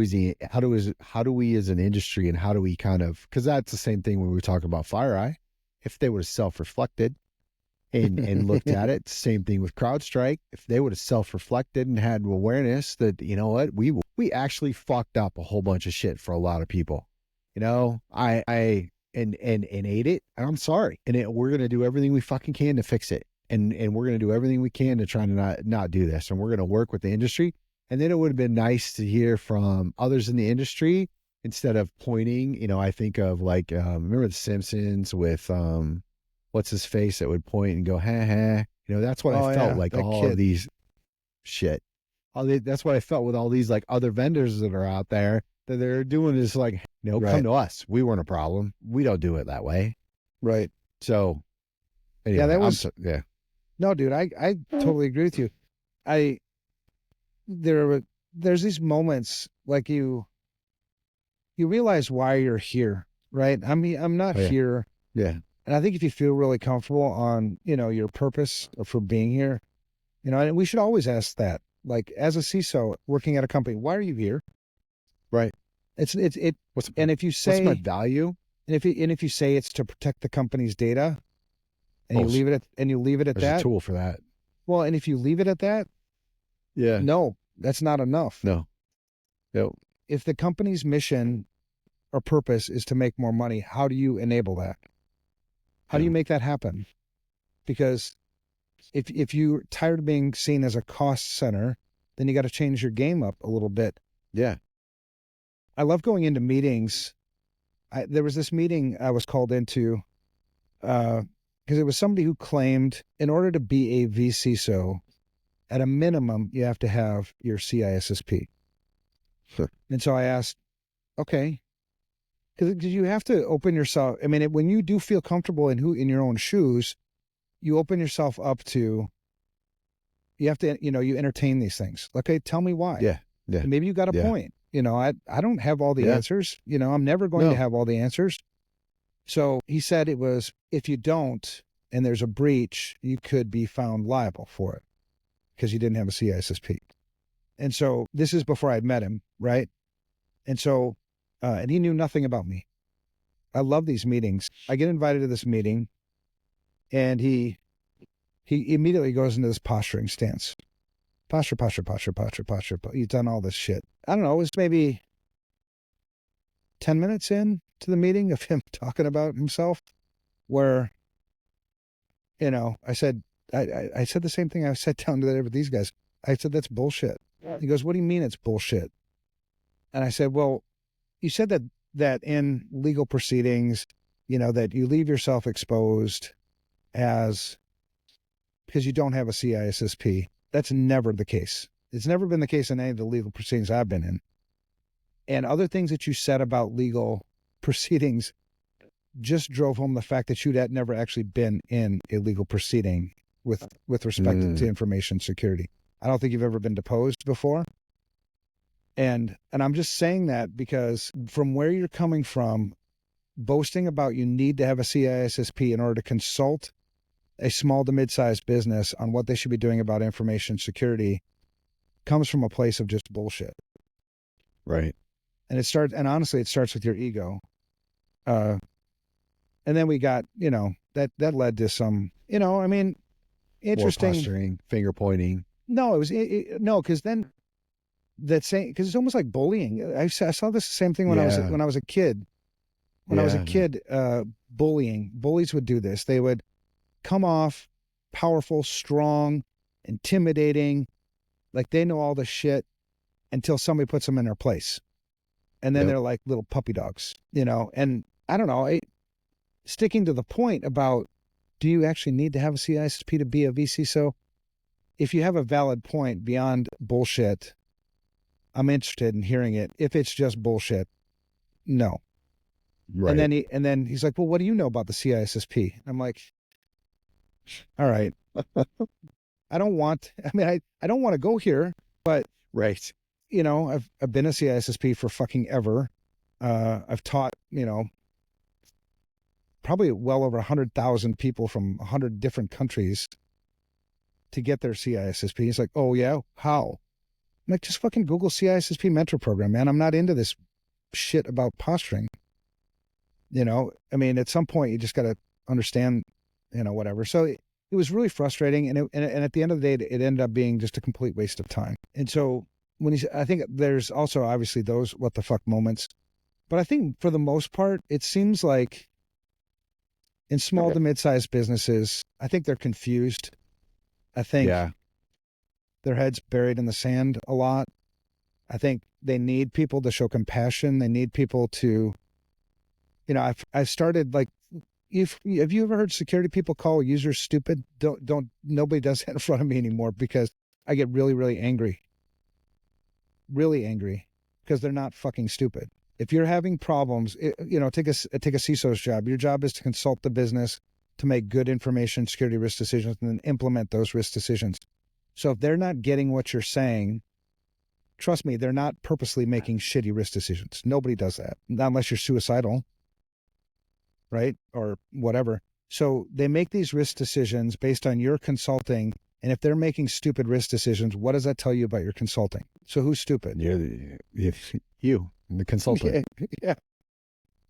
an industry, and how do we kind of, because that's the same thing when we talk about FireEye. If they would have self-reflected and looked at it, same thing with CrowdStrike. If they would have self-reflected and had awareness that, we actually fucked up a whole bunch of shit for a lot of people. I ate it, and I'm sorry. And we're going to do everything we fucking can to fix it. And we're going to do everything we can to try to not do this. And we're going to work with the industry. And then it would have been nice to hear from others in the industry instead of pointing. I think of remember The Simpsons with what's his face that would point and go, ha ha. That's what I felt like all of these shit. That's what I felt with all these other vendors that are out there, that they're doing is right. Come to us. We weren't a problem. We don't do it that way. Right. So anyway, yeah, that was, yeah. No, dude, I totally agree with you. There's these moments like you realize why you're here, right? I mean, I'm not here. Yeah. And I think if you feel really comfortable on, your purpose for being here, and we should always ask that, like as a CISO working at a company, why are you here? Right. And if you say, what's my value? And if you say it's to protect the company's data, and you leave it at There's that, a tool for that. well, and if you leave it at that, no, that's not enough. No. If the company's mission or purpose is to make more money, how do you enable that? How do you make that happen? Because if you're tired of being seen as a cost center, then you got to change your game up a little bit. Yeah. I love going into meetings. There was this meeting I was called into because it was somebody who claimed in order to be a vCISO, at a minimum, you have to have your CISSP. Sure. And so I asked, okay, because you have to open yourself. I mean, when you do feel comfortable in your own shoes, you open yourself up to, you have to, you entertain these things. Okay, tell me why. Yeah. And maybe you got a point. I don't have all the answers. I'm never going to have all the answers. So he said it was, if you don't, and there's a breach, you could be found liable for it because you didn't have a CISSP. And so this is before I'd met him, right? And so, and he knew nothing about me. I love these meetings. I get invited to this meeting, and he immediately goes into this posturing stance. Posture. He's done all this shit. I don't know, it was maybe 10 minutes in to the meeting of him talking about himself, where, I said the same thing I said down to these guys. I said, that's bullshit. He goes, what do you mean it's bullshit? And I said, well, you said that in legal proceedings, that you leave yourself exposed because you don't have a CISSP. That's never the case. It's never been the case in any of the legal proceedings I've been in. And other things that you said about legal proceedings just drove home the fact that you'd had never actually been in a legal proceeding with respect to information security. I don't think you've ever been deposed before. And I'm just saying that because from where you're coming from, boasting about you need to have a CISSP in order to consult a small to mid-sized business on what they should be doing about information security comes from a place of just bullshit. Right. And honestly, it starts with your ego. And then we got, that led to some, interesting. More posturing, finger pointing. No, it was, no, because then because it's almost like bullying. I saw this same thing when I was a kid. When I was a kid, bullying. Bullies would do this. They would come off powerful, strong, intimidating, like they know all the shit until somebody puts them in their place. And then they're like little puppy dogs, and I don't know, sticking to the point about, do you actually need to have a CISSP to be a vCISO? If you have a valid point beyond bullshit, I'm interested in hearing it. If it's just bullshit, no. Right. And then he's like, well, what do you know about the CISSP? I'm like, all right. I don't want to go here, but right. I've been a CISSP for fucking ever. I've taught, probably well over 100,000 people from 100 different countries to get their CISSP. He's like, oh yeah, how? I'm like, just fucking Google CISSP mentor program, man. I'm not into this shit about posturing. At some point you just got to understand, whatever. So it was really frustrating. And at the end of the day, it ended up being just a complete waste of time. And so I think there's also obviously those what the fuck moments, but I think for the most part, it seems like in small to mid-sized businesses, I think they're confused. I think their heads buried in the sand a lot. I think they need people to show compassion. They need people to, I've started like, have you ever heard security people call users stupid? Nobody does that in front of me anymore because I get really, really angry. Really angry because they're not fucking stupid. If you're having problems, take a CISO's job. Your job is to consult the business to make good information security risk decisions and then implement those risk decisions. So if they're not getting what you're saying, trust me, they're not purposely making shitty risk decisions. Nobody does that, not unless you're suicidal, right? Or whatever. So they make these risk decisions based on your consulting. And if they're making stupid risk decisions, what does that tell you about your consulting? So who's stupid? You, the consultant. Yeah.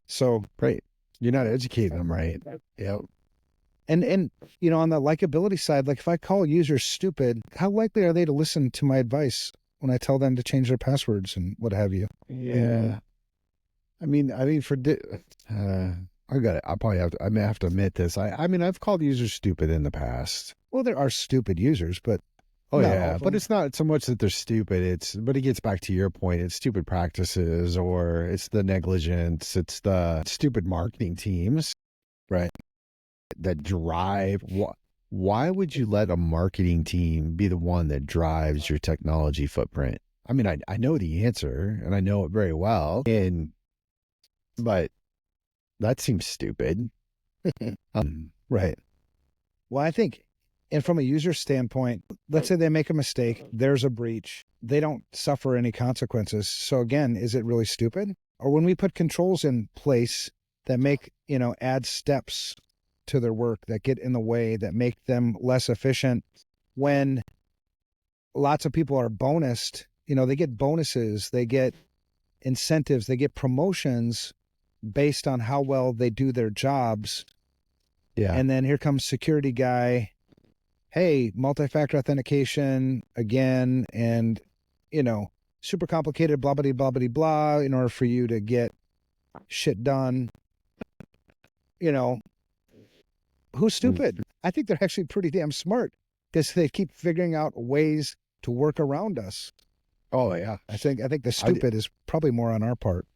So right. You're not educating them right. Yep. And you know, on the likability side, like if I call users stupid, how likely are they to listen to my advice when I tell them to change their passwords and what have you? Yeah. I mean, I got it. I may have to admit this. I mean, I've called users stupid in the past. Well, there are stupid users, but but it's not so much that they're stupid. But it gets back to your point. It's stupid practices, or it's the negligence. It's the stupid marketing teams, right? That drive. Why would you let a marketing team be the one that drives your technology footprint? I mean, I know the answer and I know it very well, but that seems stupid. Right. Well, I think, and from a user standpoint, let's say they make a mistake, there's a breach, they don't suffer any consequences. So again, is it really stupid? Or when we put controls in place that make, add steps to their work, that get in the way, that make them less efficient, when lots of people are bonused, they get bonuses, they get incentives, they get promotions based on how well they do their jobs. Yeah. And then here comes security guy, hey, multi-factor authentication again, and, super complicated, blah, blah, blah, blah, blah, in order for you to get shit done. Who's stupid? I think they're actually pretty damn smart because they keep figuring out ways to work around us. Oh, yeah. I think the stupid is probably more on our part.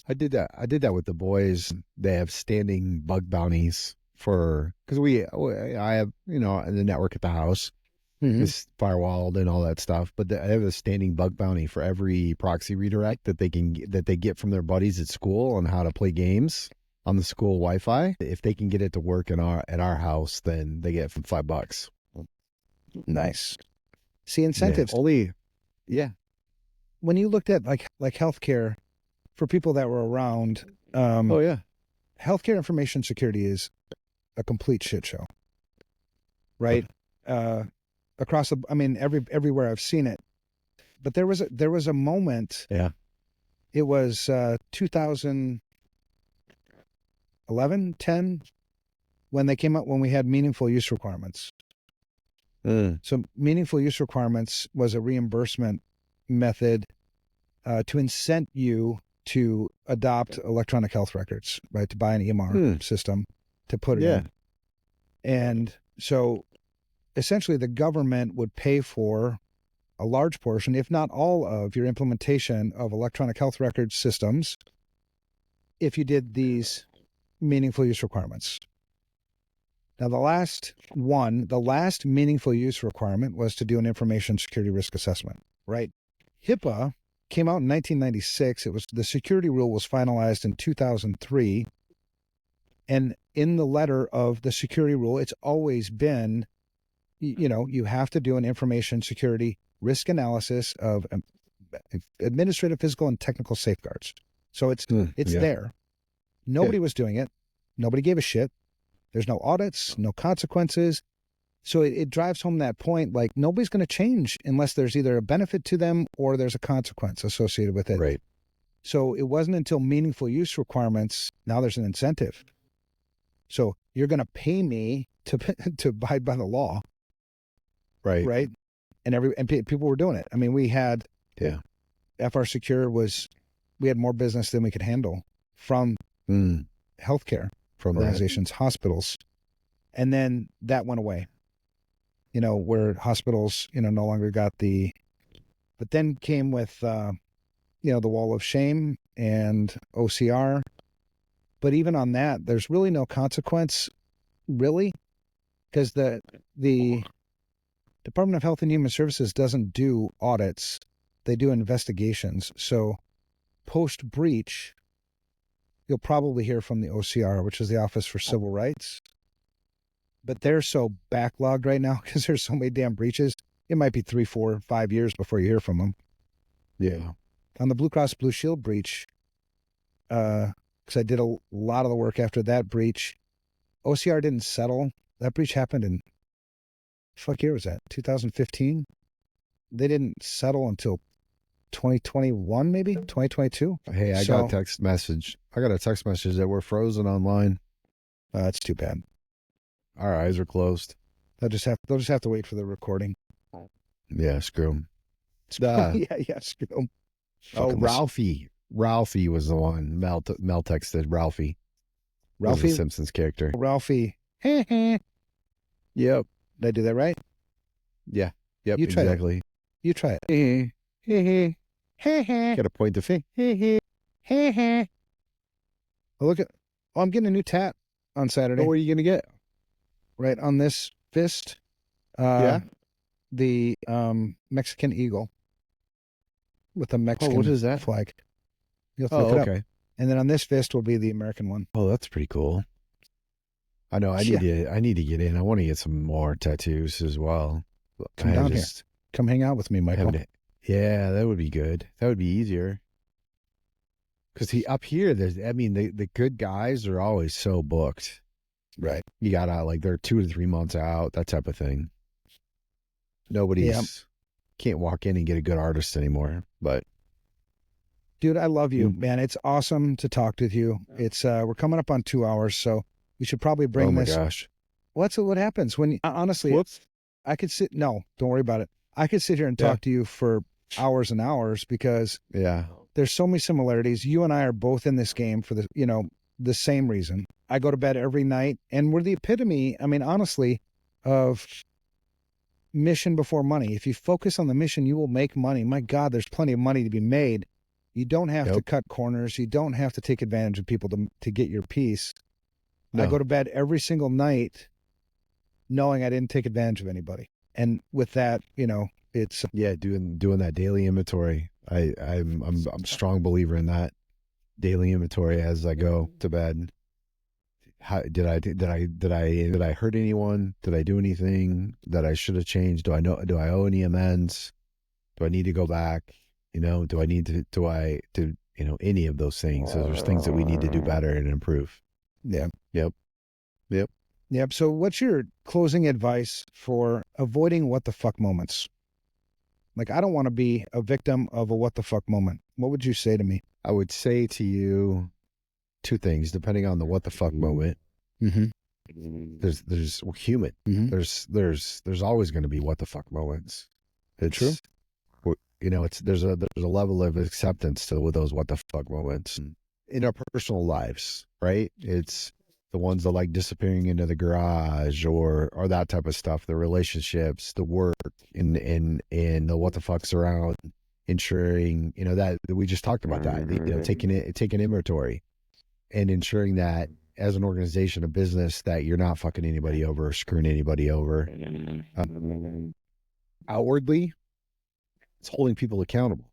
I did that with the boys. They have standing bug bounties because I have, the network at the house, it's firewalled and all that stuff, but I have a standing bug bounty for every proxy redirect that they get from their buddies at school on how to play games on the school Wi-Fi. If they can get it to work at our house, then they get $5. Nice. See, incentives. Yeah. When you looked at like healthcare, for people that were around, healthcare information security is a complete shit show, right? Across everywhere I've seen it, but there was a moment. Yeah. It was 2011, 10, when they came out, when we had meaningful use requirements. So meaningful use requirements was a reimbursement method to incent you to adopt electronic health records, right? To buy an EMR system to put it in. And so essentially the government would pay for a large portion, if not all, of your implementation of electronic health record systems if you did these meaningful use requirements. Now, the last meaningful use requirement was to do an information security risk assessment, right? HIPAA came out in 1996. The security rule was finalized in 2003. And in the letter of the security rule, it's always been, you have to do an information security risk analysis of administrative, physical, and technical safeguards. So it's there. Nobody was doing it. Nobody gave a shit. There's no audits, no consequences. So it drives home that point, like nobody's going to change unless there's either a benefit to them or there's a consequence associated with it. Right. So it wasn't until meaningful use requirements, now there's an incentive. So you're going to pay me to abide by the law. Right. Right. And people were doing it. I mean, we had FR Secure we had more business than we could handle from healthcare organizations, hospitals. And then that went away, where hospitals, no longer got but then came with, the wall of shame and OCR. But even on that, there's really no consequence, really, because the Department of Health and Human Services doesn't do audits. They do investigations. So post-breach, you'll probably hear from the OCR, which is the Office for Civil Rights. But they're so backlogged right now because there's so many damn breaches. It might be 3, 4, 5 years before you hear from them. Yeah. On the Blue Cross Blue Shield breach, because I did a lot of the work after that breach, OCR didn't settle. That breach happened in, fuck year was that? 2015? They didn't settle until 2021, maybe 2022. Hey, I got a text message. I got a text message that we're frozen online. That's too bad. Our eyes are closed. They'll just have to wait for the recording. Yeah, screw them. Yeah, screw them. Oh, Ralphie. Ralphie was the one. Mel texted Ralphie. Ralphie, was the Simpsons character. Ralphie. Yep. Did I do that right? Yeah. Yep. You exactly. You try it. Got a point of fame. Well, look at. Oh, I'm getting a new tat on Saturday. Oh, what are you gonna get? Right on this fist. Yeah. The Mexican eagle with a Mexican what is that? flag. You'll have to look it okay. up. And then on this fist will be the American one. Oh, that's pretty cool. I know. I need to get in. I want to get some more tattoos as well. Come down here. Come hang out with me, Michael. Yeah, that would be good. That would be easier. Because up here, the good guys are always so booked. Right. You got out like they're 2 to 3 months out, that type of thing. Nobody's can't walk in and get a good artist anymore. But dude, I love you, man. It's awesome to talk with you. It's we're coming up on 2 hours, so we should probably bring this. Oh my gosh. What happens when honestly, I could sit. No, don't worry about it. I could sit here and talk to you for hours and hours because there's so many similarities. You and I are both in this game for the same reason. I go to bed every night, and we're the epitome. I mean, honestly, of mission before money. If you focus on the mission, you will make money. My God, there's plenty of money to be made. You don't have to cut corners. You don't have to take advantage of people to get your piece. No. I go to bed every single night knowing I didn't take advantage of anybody. And with that, it's doing that daily inventory. I'm a strong believer in that daily inventory as I go to bed. How did I hurt anyone? Did I do anything that I should have changed? Do I owe any amends? Do I need to go back? Do I need to do any of those things? So there's things that we need to do better and improve. Yeah. Yep. So what's your closing advice for avoiding what the fuck moments? Like, I don't want to be a victim of a what the fuck moment. What would you say to me? I would say to you 2 things, depending on the what the fuck moment. Mm-hmm. We're human. Mm-hmm. There's always going to be what the fuck moments. It's true. There's a level of acceptance to with those what the fuck moments in our personal lives, right? It's the ones that like disappearing into the garage or that type of stuff, the relationships, the work, and the what the fucks around ensuring, that we just talked about that, taking inventory and ensuring that as an organization, a business, that you're not fucking anybody over or screwing anybody over. Outwardly, it's holding people accountable.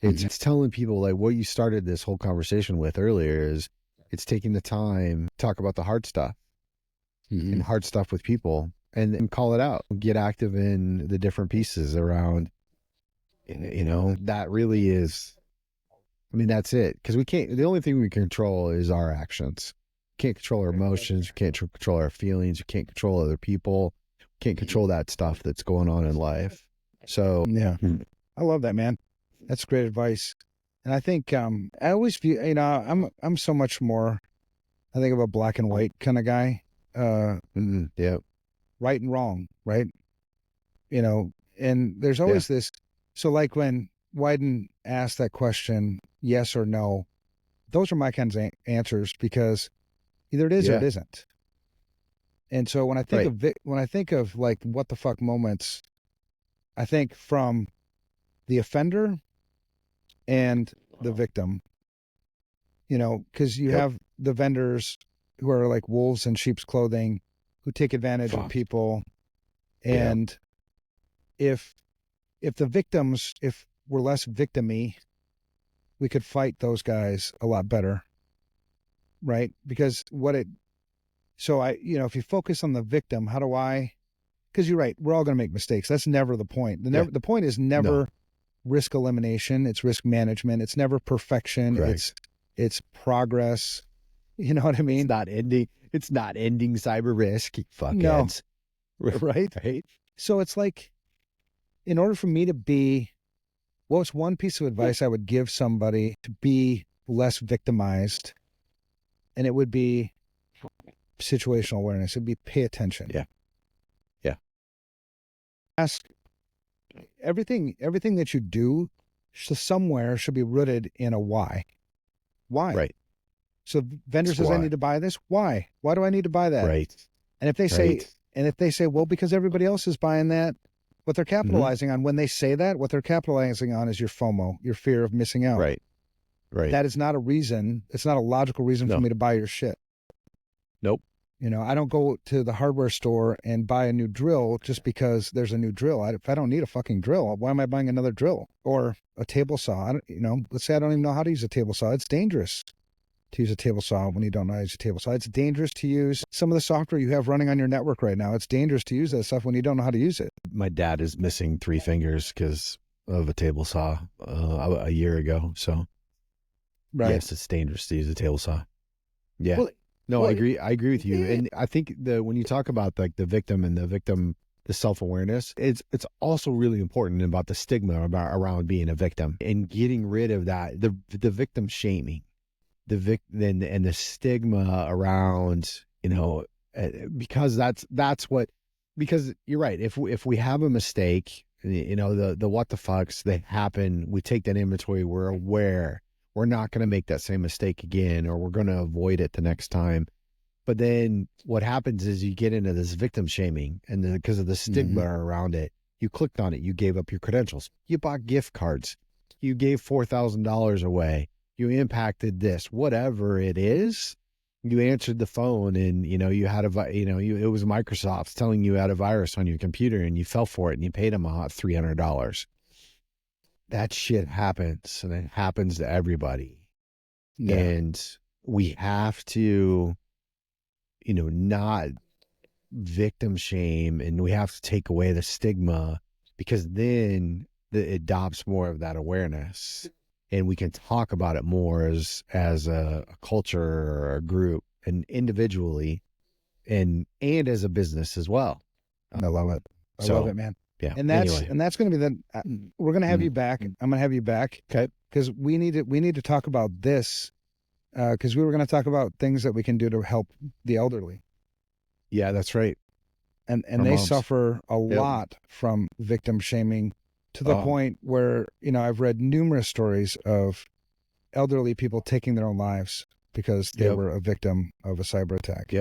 It's telling people like what you started this whole conversation with earlier is it's taking the time to talk about the hard stuff and hard stuff with people and then call it out, get active in the different pieces around, that really is, that's it. Because the only thing we control is our actions. We can't control our emotions. We can't control our feelings. We can't control other people. We can't control that stuff that's going on in life. So, yeah, I love that, man. That's great advice. And I think, I always view, I'm so much more, I think, of a black and white kind of guy. Yeah. Right and wrong, right? And there's always this. So like when Wyden asked that question, yes or no, those are my kinds of answers because either it is or it isn't. And so when I think of like what the fuck moments, I think from the offender and the victim, because you have the vendors who are like wolves in sheep's clothing who take advantage of people. And if the victims, if we're less victim-y, we could fight those guys a lot better. Right? Because if you focus on the victim, because you're right, we're all going to make mistakes. That's never the point. The point is never risk elimination. It's risk management. It's never perfection. Correct. It's progress. You know what I mean? It's not ending cyber risk. Fuckheads. No. Right? Right. So it's like, in order for me to be, what's one piece of advice I would give somebody to be less victimized? And it would be situational awareness. It'd be pay attention. Yeah. Yeah. Ask everything that you do somewhere should be rooted in a why. Why? Right. So vendor says, I need to buy this. Why? Why do I need to buy that? Right. And if they say, well, because everybody else is buying that, what they're capitalizing on when they say that, what they're capitalizing on is your FOMO, your fear of missing out. Right. Right. That is not a reason. It's not a logical reason for me to buy your shit. Nope. You know, I don't go to the hardware store and buy a new drill just because there's a new drill. If I don't need a fucking drill, why am I buying another drill or a table saw? Let's say I don't even know how to use a table saw. It's dangerous to use a table saw when you don't know how to use a table saw. It's dangerous to use some of the software you have running on your network right now. It's dangerous to use that stuff when you don't know how to use it. My dad is missing 3 fingers because of a table saw a year ago. So, right. Yes, it's dangerous to use a table saw. Yeah. Well, I agree. I agree with you. And I think when you talk about like the victim and the self-awareness, it's also really important about the stigma around being a victim and getting rid of that, the victim shaming, and the stigma around, because because you're right. If we have a mistake, the what the fucks, they happen, we take that inventory, we're aware. We're not going to make that same mistake again, or we're going to avoid it the next time. But then what happens is you get into this victim shaming, and because of the stigma around it, you clicked on it, you gave up your credentials, you bought gift cards, you gave $4,000 away, you impacted this, whatever it is. You answered the phone, and you had it was Microsoft telling you had a virus on your computer, and you fell for it, and you paid them $300. That shit happens, and it happens to everybody. Yeah. And we have to, not victim shame, and we have to take away the stigma, because then it adopts more of that awareness, and we can talk about it more as a culture or a group, and individually, and as a business as well. I love it. I love it, man. Yeah. And that's going to be we're going to have you back. I'm going to have you back. Okay. Because we need to talk about this, because we were going to talk about things that we can do to help the elderly. Yeah, that's right. And they suffer a lot from victim shaming, to the point where, I've read numerous stories of elderly people taking their own lives because they were a victim of a cyber attack.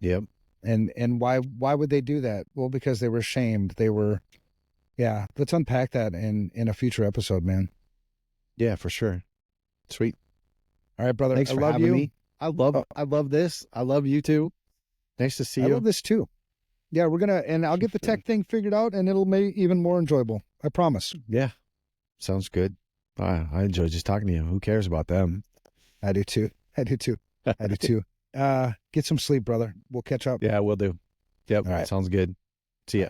Yep. And why would they do that? Well, because they were shamed. Let's unpack that in a future episode, man. Yeah, for sure. Sweet. All right, brother. Thanks for having me. I love this. I love you too. Nice to see you. I love this too. Yeah, and I'll get the tech thing figured out, and it'll make even more enjoyable. I promise. Yeah. Sounds good. I enjoy just talking to you. Who cares about them? I do too. Get some sleep, brother. We'll catch up. Yeah, we'll do. Yep. All right. Sounds good. See ya.